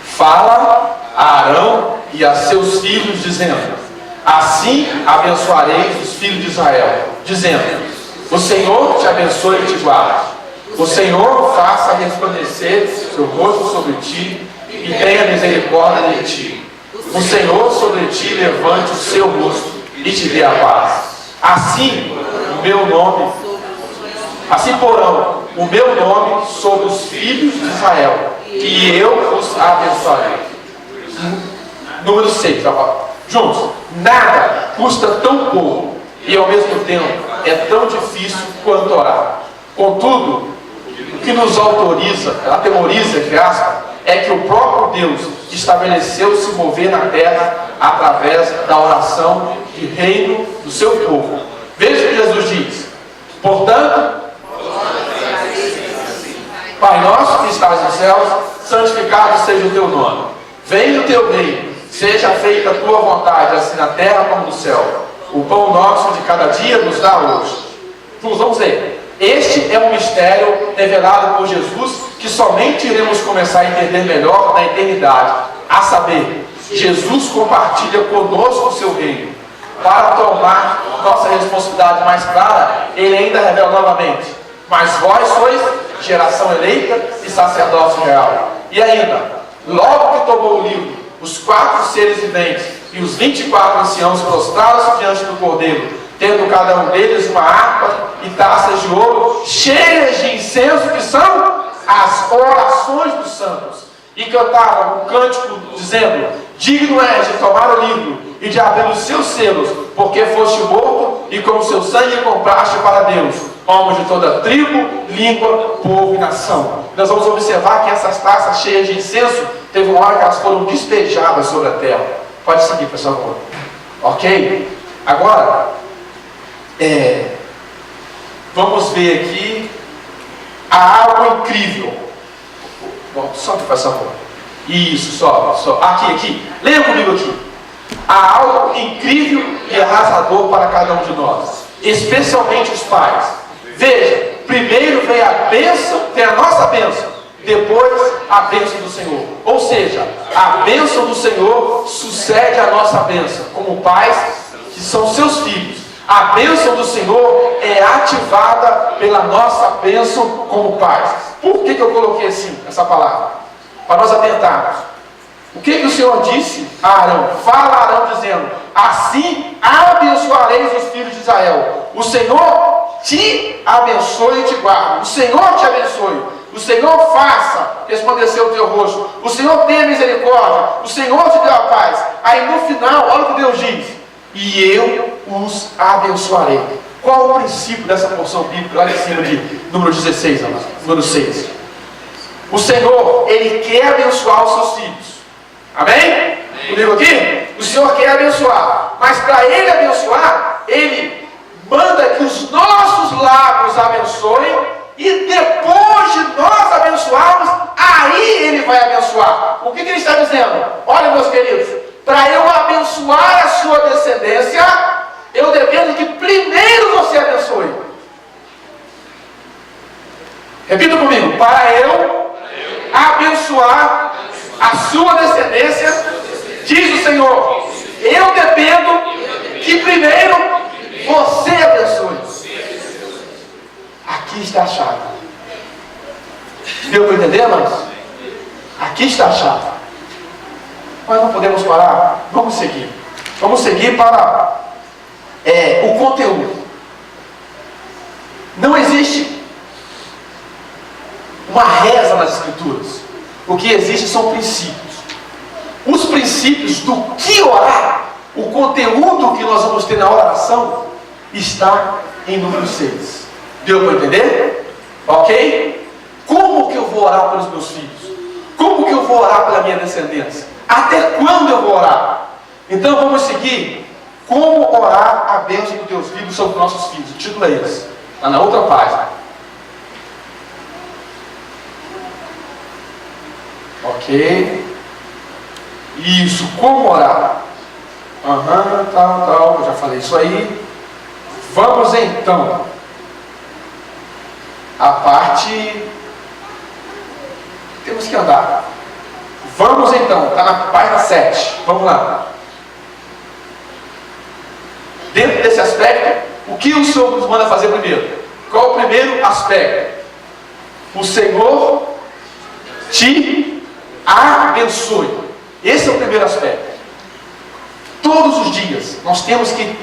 Fala a Arão e a seus filhos, dizendo: assim abençoareis os filhos de Israel, dizendo: o Senhor te abençoe e te guarde. O Senhor faça resplandecer seu rosto sobre ti e tenha misericórdia de ti. O Senhor sobre ti levante o seu rosto e te dê a paz. Assim porão o meu nome sobre os filhos de Israel, e eu os abençoarei. Número 6, juntos. Nada custa tão pouco e ao mesmo tempo é tão difícil quanto orar. Contudo, o que nos atemoriza, entre aspas, é que o próprio Deus estabeleceu se mover na terra através da oração de reino do seu povo. Veja o que Jesus diz. Portanto, Pai nosso que estás nos céus, santificado seja o teu nome. Venha o teu reino, seja feita a tua vontade, assim na terra como no céu. O pão nosso de cada dia nos dá hoje. Vamos ver. Este é um mistério revelado por Jesus, que somente iremos começar a entender melhor na eternidade. A saber, Jesus compartilha conosco o seu reino. Para tomar nossa responsabilidade mais clara, ele ainda revela novamente: mas vós sois geração eleita e sacerdócio real. E ainda, logo que tomou o livro, os 4 seres viventes e os 24 anciãos prostraram-se diante do Cordeiro, tendo cada um deles uma harpa e taças de ouro, cheias de incenso, que são as orações dos santos. E cantavam um cântico dizendo: digno és de tomar o livro e de abrir os seus selos, porque foste morto e com o seu sangue compraste para Deus homens de toda tribo, língua, povo e nação. Nós vamos observar que essas taças cheias de incenso, teve uma hora que elas foram despejadas sobre a terra. Pode seguir, por favor. Ok? Agora, vamos ver aqui algo incrível. Bom, sobe, por favor. Isso, sobe. Aqui. Leia comigo aqui. Há algo incrível e arrasador para cada um de nós, especialmente os pais. Veja, primeiro vem a bênção, vem a nossa bênção, depois a bênção do Senhor. Ou seja, a bênção do Senhor sucede a nossa bênção, como pais que são seus filhos. A bênção do Senhor é ativada pela nossa bênção como pais. Por que eu coloquei assim essa palavra? Para nós atentarmos. O que o Senhor disse a Arão? Fala a Arão dizendo: assim abençoareis os filhos de Israel. O Senhor te abençoe e te guarde. O Senhor te abençoe. O Senhor faça resplandecer o teu rosto. O Senhor tenha misericórdia. O Senhor te dê a paz. Aí no final, olha o que Deus diz: e eu os abençoarei. Qual o princípio dessa porção bíblica lá em cima de número 16, número 6? O Senhor, Ele quer abençoar os seus filhos. Amém? Comigo aqui? O Senhor quer abençoar. Mas para Ele abençoar, Ele manda que os nossos lábios abençoem. E depois de nós abençoarmos, aí Ele vai abençoar. O que Ele está dizendo? Olha, meus queridos, para eu abençoar a sua descendência, eu dependo que primeiro você abençoe. Repita comigo: para eu abençoar a sua descendência, diz o Senhor, eu dependo que primeiro você abençoe. Aqui está a chave. Deu para entender, irmãos? Aqui está a chave. Mas não podemos parar. Vamos seguir. Vamos seguir para o conteúdo. Não existe uma reza nas Escrituras. O que existe são princípios. Os princípios do que orar, o conteúdo que nós vamos ter na oração, está em número 6. Deu para entender? Ok? Como que eu vou orar pelos meus filhos? Como que eu vou orar pela minha descendência? Até quando eu vou orar? Então vamos seguir. Como orar a bênção do Deus vivo sobre os nossos filhos. O título é esse. Está na outra página. Ok. Isso. Como orar? Tal. Eu já falei isso aí. Vamos então. A parte... Temos que andar. Vamos então. Está na página 7. Vamos lá. Dentro desse aspecto, o que o Senhor nos manda fazer primeiro? Qual o primeiro aspecto? O Senhor te abençoe. Esse é o primeiro aspecto. Todos os dias nós temos que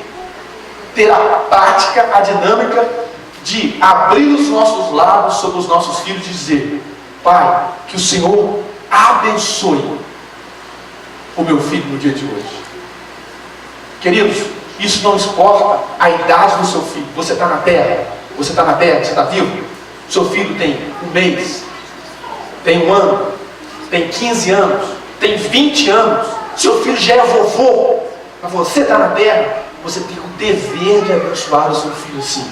ter a prática, a dinâmica de abrir os nossos lábios sobre os nossos filhos e dizer: Pai, que o Senhor abençoe o meu filho no dia de hoje. Queridos, isso não importa a idade do seu filho. Você está na terra, você está vivo. Seu filho tem 1 mês, tem 1 ano, tem 15 anos, tem 20 anos. Seu filho já é vovô, mas você está na terra. Você tem o dever de abençoar o seu filho sim.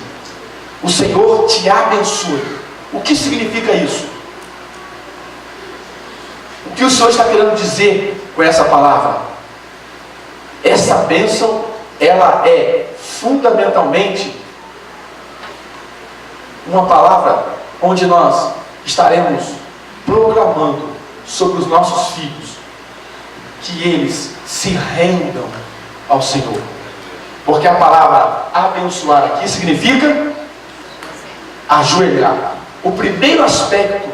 O Senhor te abençoe. O que significa isso? O que o Senhor está querendo dizer com essa palavra? Essa bênção, ela é fundamentalmente uma palavra onde nós estaremos programando sobre os nossos filhos que eles se rendam ao Senhor. Porque a palavra abençoar aqui significa ajoelhar. O primeiro aspecto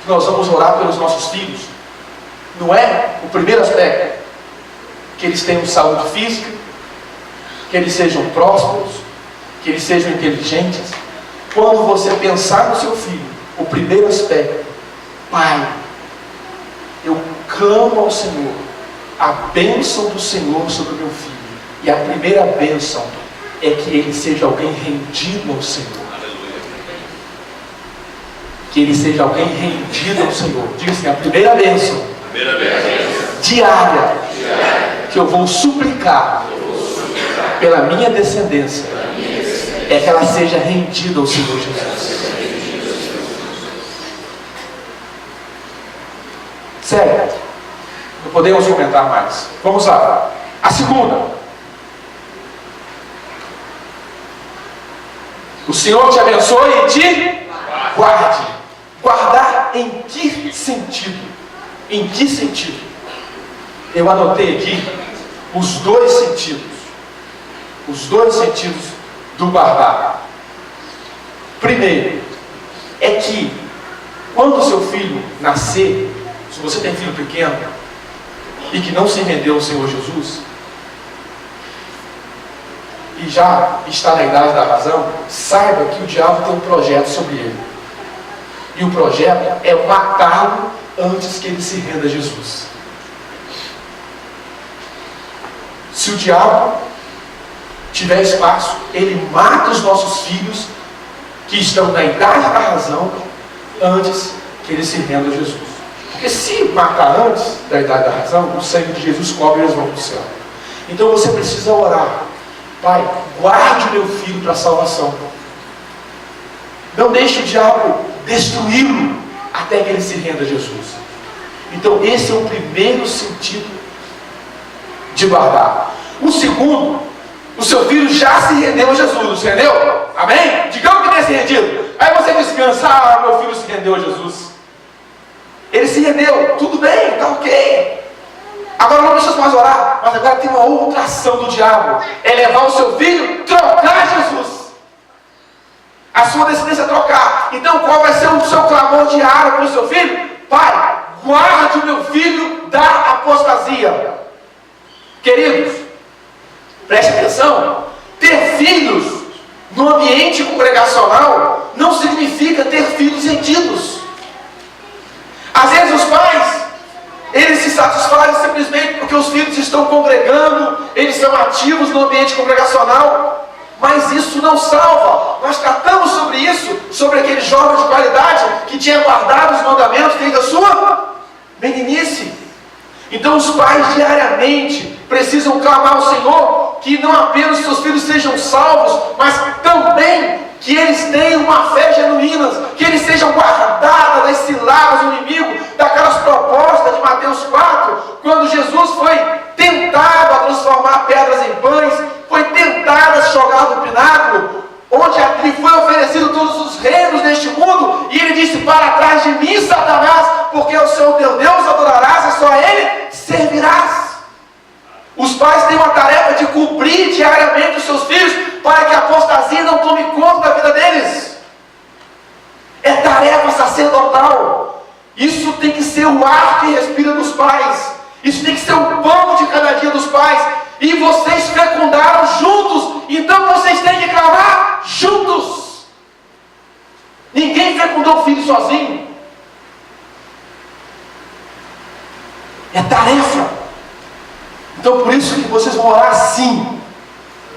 que nós vamos orar pelos nossos filhos não é o primeiro aspecto que eles tenham saúde física, que eles sejam prósperos, que eles sejam inteligentes, quando você pensar no seu filho, o primeiro aspecto: Pai, eu clamo ao Senhor a bênção do Senhor sobre o meu filho. E a primeira bênção é que ele seja alguém rendido ao Senhor. Que ele seja alguém rendido ao Senhor. Diga assim: a primeira bênção diária que eu vou suplicar pela minha descendência é que ela seja rendida ao Senhor Jesus. Sério, não podemos comentar mais. Vamos lá. A segunda: o Senhor te abençoe e te guarde. Guardar em que sentido? Em que sentido? Eu anotei aqui os dois sentidos. Os dois sentidos do guardar. Primeiro, é que quando o seu filho nascer, se você tem filho pequeno e que não se rendeu ao Senhor Jesus, e já está na idade da razão, saiba que o diabo tem um projeto sobre ele. E o projeto é matá-lo antes que ele se renda a Jesus. Se o diabo tiver espaço, ele mata os nossos filhos que estão na idade da razão antes que eles se rendam a Jesus. Porque se matar antes da idade da razão, o sangue de Jesus cobre e eles vão para o céu. Então você precisa orar: Pai, guarde o meu filho para a salvação. Não deixe o diabo destruí-lo até que ele se renda a Jesus. Então esse é o primeiro sentido de guardar. O segundo: o seu filho já se rendeu a Jesus, entendeu? Amém? Digamos que tenha se rendido. Aí você descansa: ah, meu filho se rendeu a Jesus. Ele se rendeu, tudo bem, está ok. Agora não precisa mais orar. Mas agora tem uma outra ação do diabo: é levar o seu filho, trocar Jesus. A sua descendência trocar. Então qual vai ser o seu clamor diário para o seu filho? Pai, guarde o meu filho da apostasia. Queridos, preste atenção: ter filhos no ambiente congregacional não significa ter filhos rendidos. Às vezes os pais, eles se satisfazem simplesmente porque os filhos estão congregando, eles são ativos no ambiente congregacional, mas isso não salva. Nós tratamos sobre isso, sobre aquele jovem de qualidade que tinha guardado os mandamentos desde a sua meninice. Então os pais diariamente precisam clamar ao Senhor que não apenas seus filhos sejam salvos, mas também que eles tenham uma fé genuína, que eles sejam guardados das ciladas do inimigo, daquelas propostas de Mateus 4, quando Jesus foi tentado a transformar pedras em pães, foi tentado a jogar do pináculo, onde lhe foi oferecido todos os reinos deste mundo, e ele disse: para trás de mim, Satanás, porque o seu teu Deus adorarás e só a ele servirás. Os pais têm uma tarefa de cobrir diariamente os seus filhos, para que a apostasia não tome conta da vida deles. É tarefa sacerdotal. Isso tem que ser o ar que respira dos pais. Isso tem que ser o pão de cada dia dos pais. E vocês fecundaram juntos, então vocês têm que clamar juntos. Ninguém fecundou o filho sozinho. É tarefa. Então por isso que vocês vão orar assim: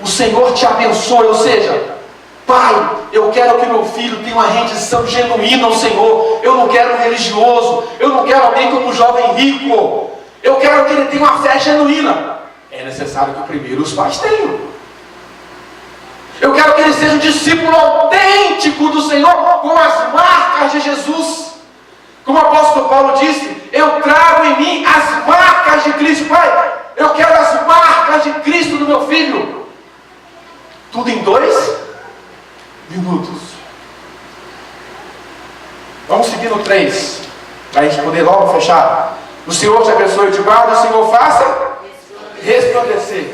o Senhor te abençoe. Ou seja, Pai, eu quero que meu filho tenha uma rendição genuína ao Senhor. Eu não quero um religioso, eu não quero alguém como um jovem rico. Eu quero que ele tenha uma fé genuína. É necessário que primeiro os pais tenham. Eu quero que ele seja um discípulo autêntico do Senhor, com as marcas de Jesus. Como o apóstolo Paulo disse: eu trago em mim as marcas de Cristo. Pai, eu quero as marcas de Cristo no meu filho. Tudo em 2 minutos. Vamos seguir no 3, para a gente poder logo fechar. O Senhor te abençoe e te guarde. O Senhor faça resplandecer.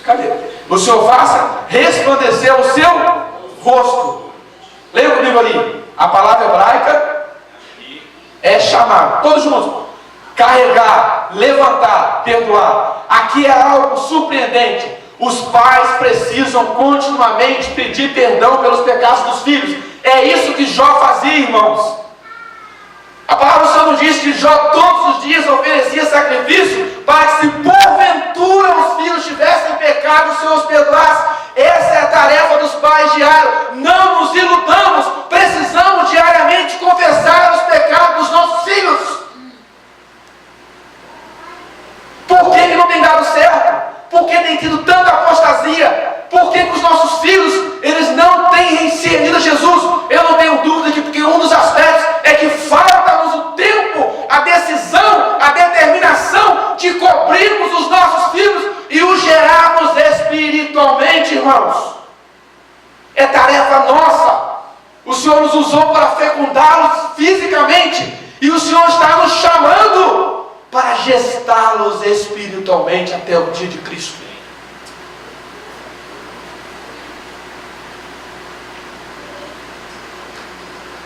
Cadê? O Senhor faça resplandecer o seu rosto. Leia comigo ali. A palavra hebraica é chamar. Todos juntos. Carregar. levantar, perdoar. Aqui é algo surpreendente. Os pais precisam continuamente pedir perdão pelos pecados dos filhos. É isso que Jó fazia, irmãos. A palavra do Senhor nos diz que Jó todos os dias oferecia sacrifício para que, se porventura os filhos tivessem pecado, o Senhor os perdoasse. Essa é a tarefa dos pais diários. Não nos iludamos. Precisamos diariamente confessar os pecados dos nossos filhos. Por que não tem dado certo? Por que tem tido tanta apostasia? Por que os nossos filhos, eles não têm recebido Jesus? Eu não tenho dúvida que porque um dos aspectos é que falta-nos o tempo, a decisão, a determinação de cobrirmos os nossos filhos e os gerarmos espiritualmente, irmãos. É tarefa nossa. O Senhor nos usou para fecundá-los fisicamente e o Senhor está nos chamando para gestá-los espiritualmente até o dia de Cristo.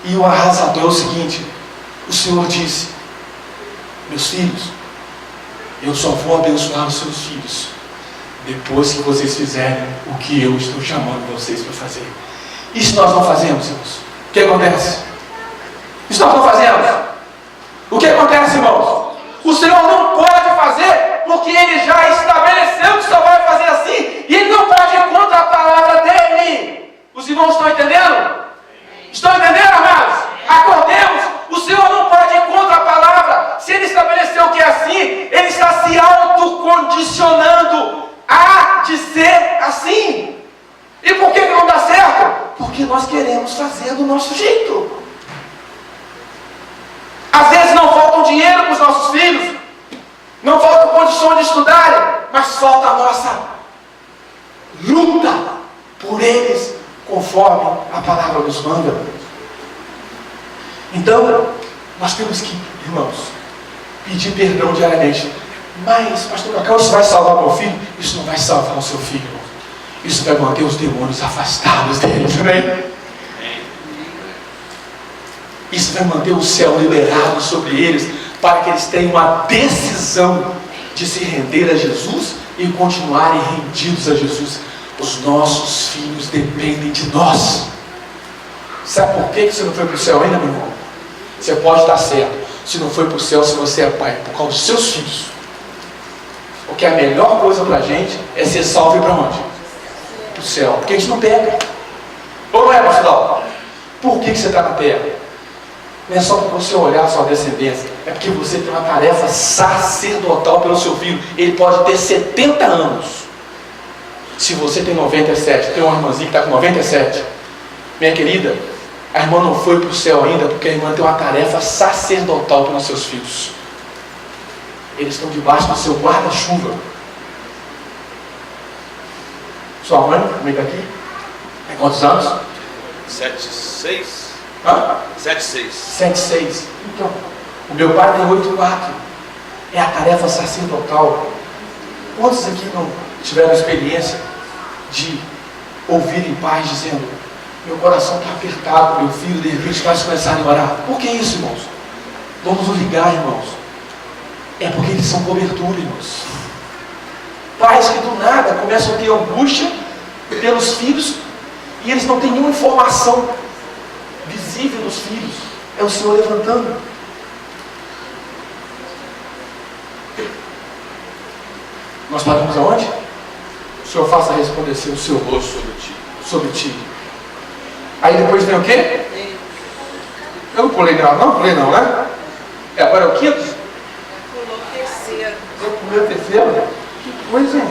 E o arrasador é o seguinte: o Senhor disse: meus filhos, eu só vou abençoar os seus filhos depois que vocês fizerem o que eu estou chamando vocês para fazer. Isso nós não fazemos, irmãos. O que acontece? Isso nós não fazemos. O que acontece, irmãos? O Senhor não pode fazer porque Ele já estabeleceu que só vai fazer assim, e Ele não pode ir contra a palavra dEle. Os irmãos estão entendendo? Estão entendendo, amados? Acordemos. O Senhor não pode ir contra a palavra. Se Ele estabeleceu que é assim, Ele está se autocondicionando a de ser assim. E por que não dá certo? Porque nós queremos fazer do nosso jeito. Às vezes não falta dinheiro para os nossos filhos, não falta condições de estudarem, mas falta a nossa luta por eles, conforme a palavra nos manda. Então, nós temos que, irmãos, pedir perdão diariamente. Mas, pastor Cacau, isso vai salvar meu filho? Isso não vai salvar o seu filho, irmão. Isso vai manter os demônios afastados dele também. Isso vai manter o céu liberado sobre eles, para que eles tenham a decisão de se render a Jesus e continuarem rendidos a Jesus. Os nossos filhos dependem de nós. Sabe por que você não foi para o céu ainda, meu irmão? Você pode estar certo. Se não foi para o céu, se você é pai, por causa dos seus filhos. Porque a melhor coisa para a gente é ser salvo para onde? Para o céu. Porque a gente não pega. Ou não é, pastor? Por que você está na terra? Não é só para você olhar a sua descendência. É porque você tem uma tarefa sacerdotal pelo seu filho. Ele pode ter 70 anos. Se você tem 97, tem uma irmãzinha que está com 97, minha querida, a irmã não foi para o céu ainda, porque a irmã tem uma tarefa sacerdotal pelos seus filhos. Eles estão debaixo do seu guarda-chuva. Sua mãe, como é que está aqui? Tem quantos anos? 7,6. Hã? 7,6. 7,6. Então, o meu pai tem 8,4. É a tarefa sacerdotal. Quantos aqui não tiveram a experiência de ouvir em paz dizendo: meu coração está apertado, meu filho de repente vai começar a orar? Por que isso, irmãos? Vamos nos ligar, irmãos. É porque eles são cobertura, irmãos. Pais que do nada começam a ter angústia pelos filhos e eles não têm nenhuma informação visível dos filhos. É o Senhor levantando. Nós paramos aonde? O Senhor faça resplandecer o seu rosto sobre ti. Aí depois vem o quê? Eu não pulei nada, não pulei não, né? Agora é o quinto? Pulou o terceiro. Eu pulei o terceiro? Que coisa, hein?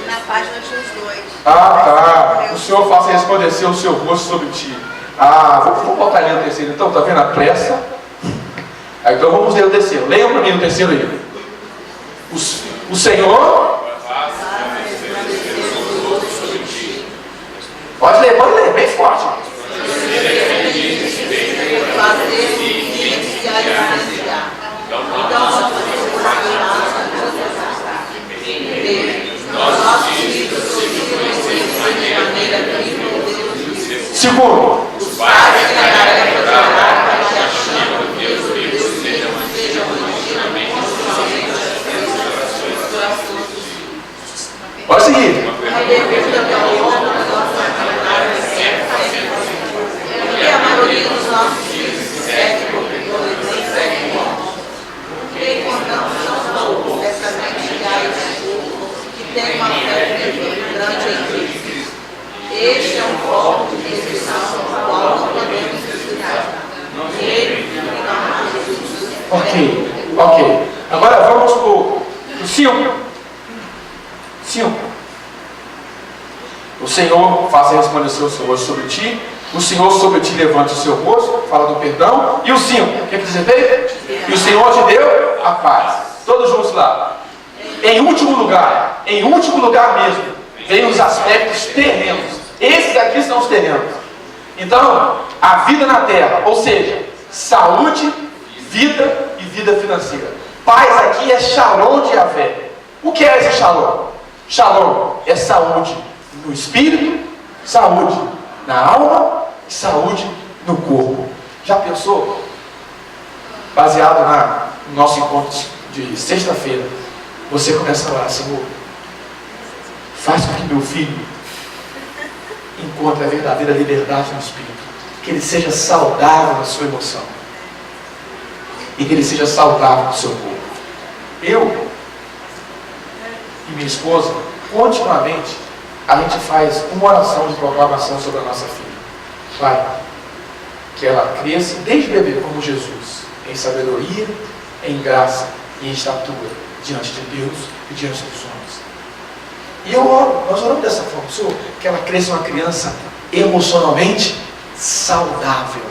Na página tinha os dois. Ah, tá. O Senhor faça resplandecer o seu rosto sobre ti. Ah, vamos botar ali o terceiro então, tá vendo a pressa? Então vamos ler o terceiro. Leiam para mim o terceiro aí. O Senhor... Pode ler, bem forte. Segundo, os pais Pode seguir. E a maioria dos nossos filhos se segue porque eles nem seguem nós. Porque encontramos são poucos, certamente ligados que têm uma fé grande em Cristo. Este é um foco de descrição ao qual não podemos desviar. Ele e não Jesus. Ok. Agora vamos para o 5. 5. O Senhor faça resplandecer o seu rosto sobre ti. O Senhor sobre ti levante o seu rosto. Fala do perdão. E o 5. O que diz respeito? E o Senhor te deu a paz. Todos juntos lá. Em último lugar mesmo, vem os aspectos terrenos. Esses aqui são os terrenos. Então, a vida na terra, ou seja, saúde, vida e vida financeira. Paz aqui é Shalom de Yahvé. O que é esse Shalom? Shalom é saúde no espírito, saúde na alma e saúde no corpo. Já pensou? Baseado no nosso encontro de sexta-feira, você começa a falar: Senhor, faz com que meu filho encontre a verdadeira liberdade no espírito, que ele seja saudável na sua emoção e que ele seja saudável no seu corpo. Eu e minha esposa, continuamente, a gente faz uma oração de proclamação sobre a nossa filha. Pai, que ela cresça desde bebê como Jesus, em sabedoria, em graça e em estatura, diante de Deus e diante dos homens. E eu oro, nós oramos dessa forma, Senhor, que ela cresça uma criança emocionalmente saudável,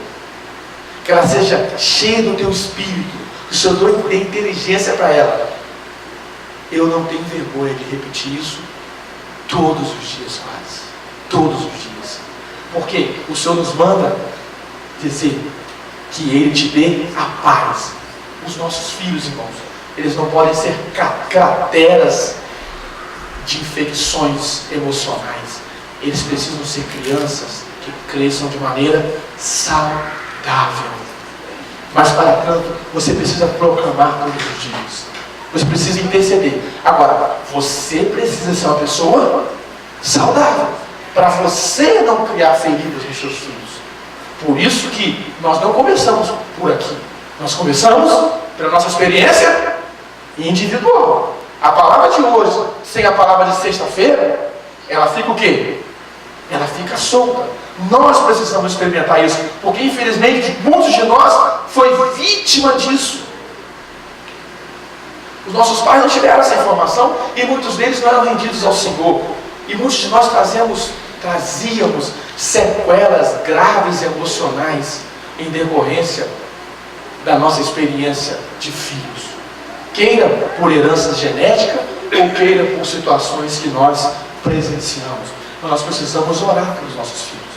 que ela seja cheia do teu espírito, que o Senhor dê inteligência para ela. Eu não tenho vergonha de repetir isso todos os dias, quase. Todos os dias. Porque o Senhor nos manda dizer que Ele te dê a paz. Os nossos filhos, irmãos, eles não podem ser crateras de infecções emocionais. Eles precisam ser crianças que cresçam de maneira saudável. Mas para tanto, você precisa proclamar todos os dias. Você precisa interceder. Agora, você precisa ser uma pessoa saudável, para você não criar feridas nos seus filhos. Por isso que nós não começamos por aqui. Nós começamos pela nossa experiência individual. A palavra de hoje, sem a palavra de sexta-feira, ela fica o quê? Ela fica solta. Nós precisamos experimentar isso, porque infelizmente muitos de nós foi vítima disso. Os nossos pais não tiveram essa informação e muitos deles não eram rendidos ao Senhor. E muitos de nós trazíamos sequelas graves emocionais em decorrência da nossa experiência de filhos. Queira por herança genética ou queira por situações que nós presenciamos. Mas nós precisamos orar pelos nossos filhos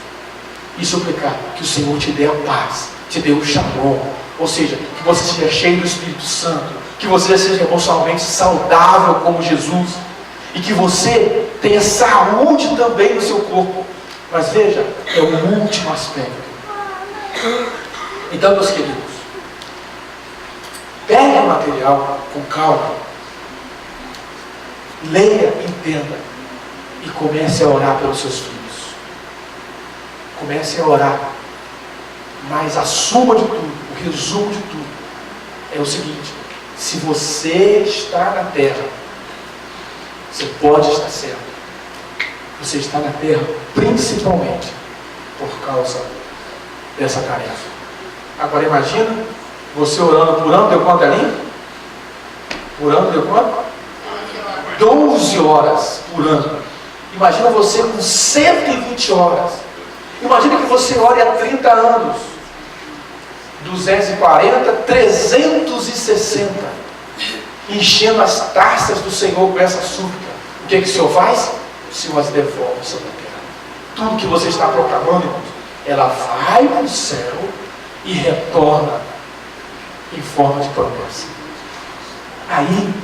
e suplicar que o Senhor te dê a paz, te dê o Shalom, ou seja, que você seja cheio do Espírito Santo, que você seja emocionalmente saudável como Jesus e que você tenha saúde também no seu corpo. Mas veja, é o último aspecto. Então, meus queridos, pegue o material com calma, leia, entenda e comece a orar pelos seus filhos. Comece a orar. Mas a suma de tudo, o resumo de tudo, é o seguinte: se você está na terra, você pode estar certo. Você está na terra principalmente por causa dessa tarefa. Agora imagina você orando por ano, deu quanto ali? Por ano deu quanto? 12 horas por ano. Imagina você com 120 horas. Imagina que você ore há 30 anos. 240, 360. Enchendo as taças do Senhor com essa súplica. O que o Senhor faz? O Senhor as devolve sobre a terra. Tudo que você está proclamando, irmãos, ela vai para o céu e retorna em forma de promessa. Aí,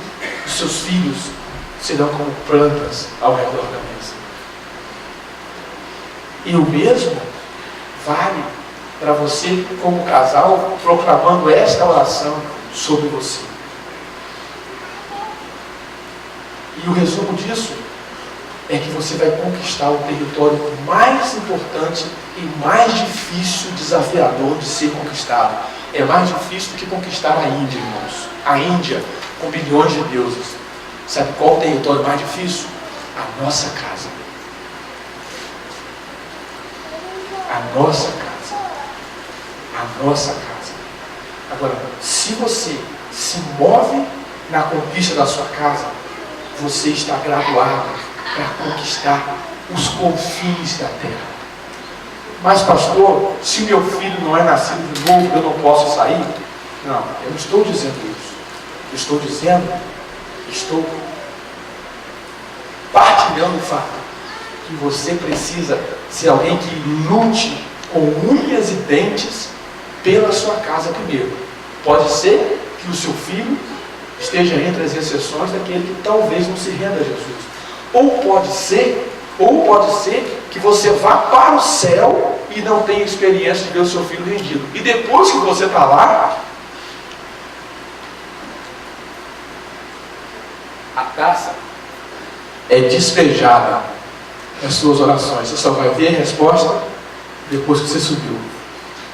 os seus filhos serão como plantas ao redor da mesa. E o mesmo vale para você como casal, proclamando esta oração sobre você. E o resumo disso, é que você vai conquistar o território mais importante e mais difícil, desafiador de ser conquistado. É mais difícil do que conquistar a Índia, irmãos. A Índia, com bilhões de deuses. Sabe qual o território mais difícil? A nossa casa. A nossa casa. A nossa casa. Agora, se você se move na conquista da sua casa, você está graduado para conquistar os confins da terra. Mas pastor, se meu filho não é nascido de novo, eu não posso sair? Não, eu não estou dizendo isso. Eu estou dizendo, estou partilhando o fato que você precisa ser alguém que lute com unhas e dentes pela sua casa primeiro. Pode ser que o seu filho esteja entre as exceções daquele que talvez não se renda a Jesus. Ou pode ser que você vá para o céu e não tenha experiência de ver o seu filho rendido. E depois que você está lá, a taça é despejada nas suas orações. Você só vai ver a resposta depois que você subiu.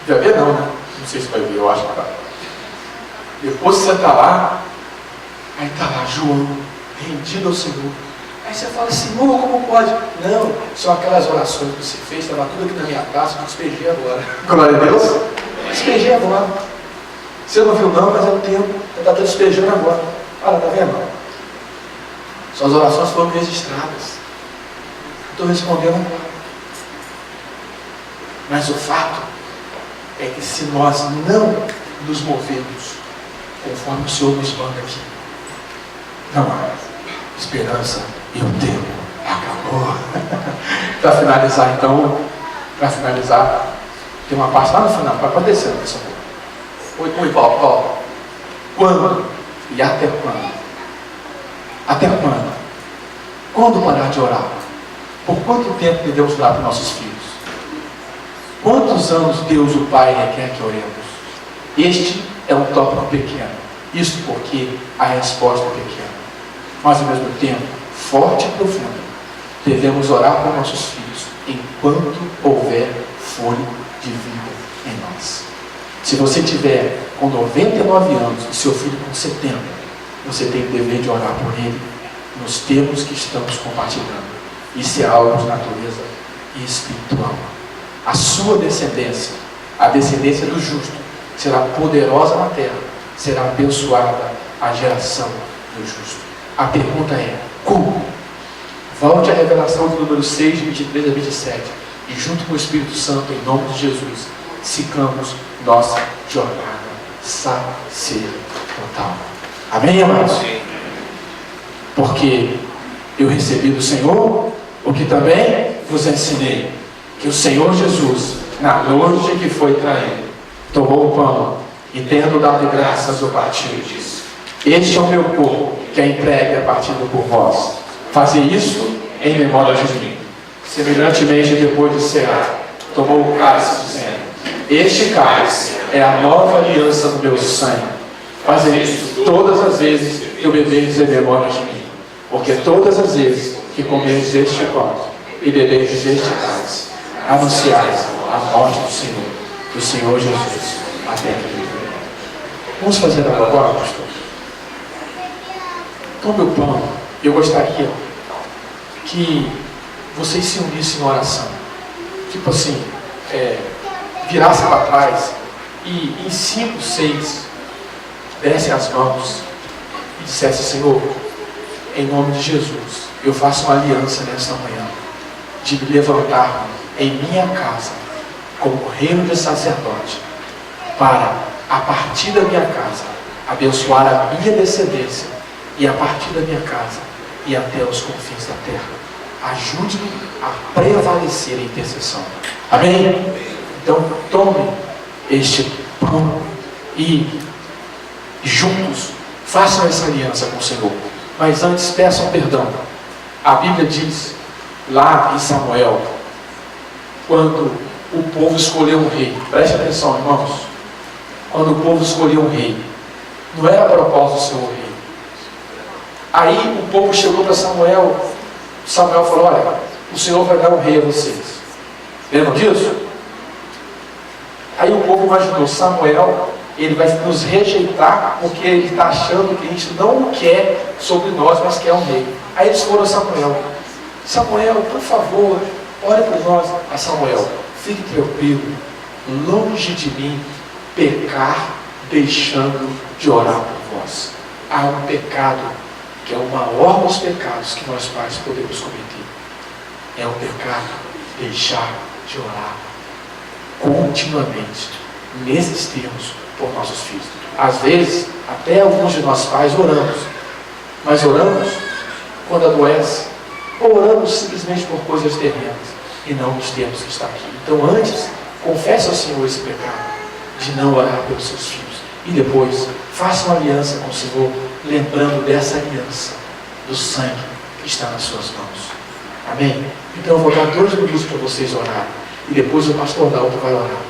Vai ver não, né? Não sei se vai ver, eu acho que vai. Depois que você está lá, aí está lá, João, rendido ao Senhor. Aí você fala, Senhor, como pode? Não, são aquelas orações que você fez, estava tudo aqui na minha taça, eu despejei agora. Glória a Deus, despejei agora. Você não viu não, mas é o tempo, eu estou despejando agora. Olha, está vendo? Suas orações foram registradas. Estou respondendo agora. Mas o fato é que se nós não nos movemos conforme o Senhor nos manda aqui, não há esperança e o tempo acabou. Para finalizar então, tem uma parte lá no final, vai descer, pessoal. Oi, Paulo. Quando e até quando? Até quando? Quando parar de orar? Por quanto tempo devemos orar para nossos filhos? Quantos anos Deus, o Pai, requer que oremos? Este é um tópico pequeno. Isso porque a resposta é pequena. Mas, ao mesmo tempo, forte e profunda, devemos orar por nossos filhos enquanto houver fôlego de vida em nós. Se você tiver com 99 anos e seu filho com 70, você tem o dever de orar por ele nos termos que estamos compartilhando. Isso é algo de natureza espiritual. A sua descendência, a descendência do justo, será poderosa na terra, será abençoada a geração do justo. A pergunta é, como? Volte à revelação do número 6, de 23 a 27, e junto com o Espírito Santo, em nome de Jesus, sigamos nossa jornada sacerdotal. Amém, amados? Porque eu recebi do Senhor o que também vos ensinei, que o Senhor Jesus, na noite que foi traído, tomou o pão e, tendo dado graças, o partiu e disse: este é o meu corpo, que é entregue a partido por vós. Fazer isso em memória de mim. Semelhantemente, depois de cear, tomou o cálice, dizendo: este cálice é a nova aliança do meu sangue. Fazer isso todas as vezes que o bebeis em memória de mim. Porque todas as vezes que comeis este pão e bebeis este cálice, anunciais a morte do Senhor Jesus, até que ele venha. Vamos fazer agora, pastor? Tome o pão. Eu gostaria que vocês se unissem em oração. Tipo assim, virassem para trás e em 5, 6 dessem as mãos e dissessem: Senhor, em nome de Jesus, eu faço uma aliança nesta manhã de me levantar em minha casa como reino de sacerdote para, a partir da minha casa, abençoar a minha descendência e a partir da minha casa e até os confins da terra. Ajude-me a prevalecer a intercessão. Amém? Então tome este pão e juntos façam essa aliança com o Senhor. Mas antes peçam perdão. A Bíblia diz lá em Samuel, quando o povo escolheu um rei, preste atenção, irmãos, quando o povo escolheu um rei, não era a propósito do seu rei. Aí o povo chegou para Samuel Samuel falou: olha, o Senhor vai dar um rei a vocês. Lembram disso? Aí o povo imaginou: Samuel, ele vai nos rejeitar porque ele está achando que a gente não o quer sobre nós, mas quer um rei. Aí eles foram a Samuel: Samuel, por favor, ore por nós. A Samuel: fique tranquilo, longe de mim pecar deixando de orar por vós. Há um pecado que é o maior dos pecados que nós pais podemos cometer. É o pecado deixar de orar continuamente, nesses termos, por nossos filhos. Às vezes, até alguns de nós pais oramos, mas oramos quando adoece, ou oramos simplesmente por coisas terrenas, e não nos termos que está aqui. Então antes, confesse ao Senhor esse pecado, de não orar pelos seus filhos, e depois, faça uma aliança com o Senhor, lembrando dessa aliança, do sangue que está nas suas mãos. Amém? Então eu vou dar 2 minutos para vocês orarem, e depois o pastor Dalton vai orar.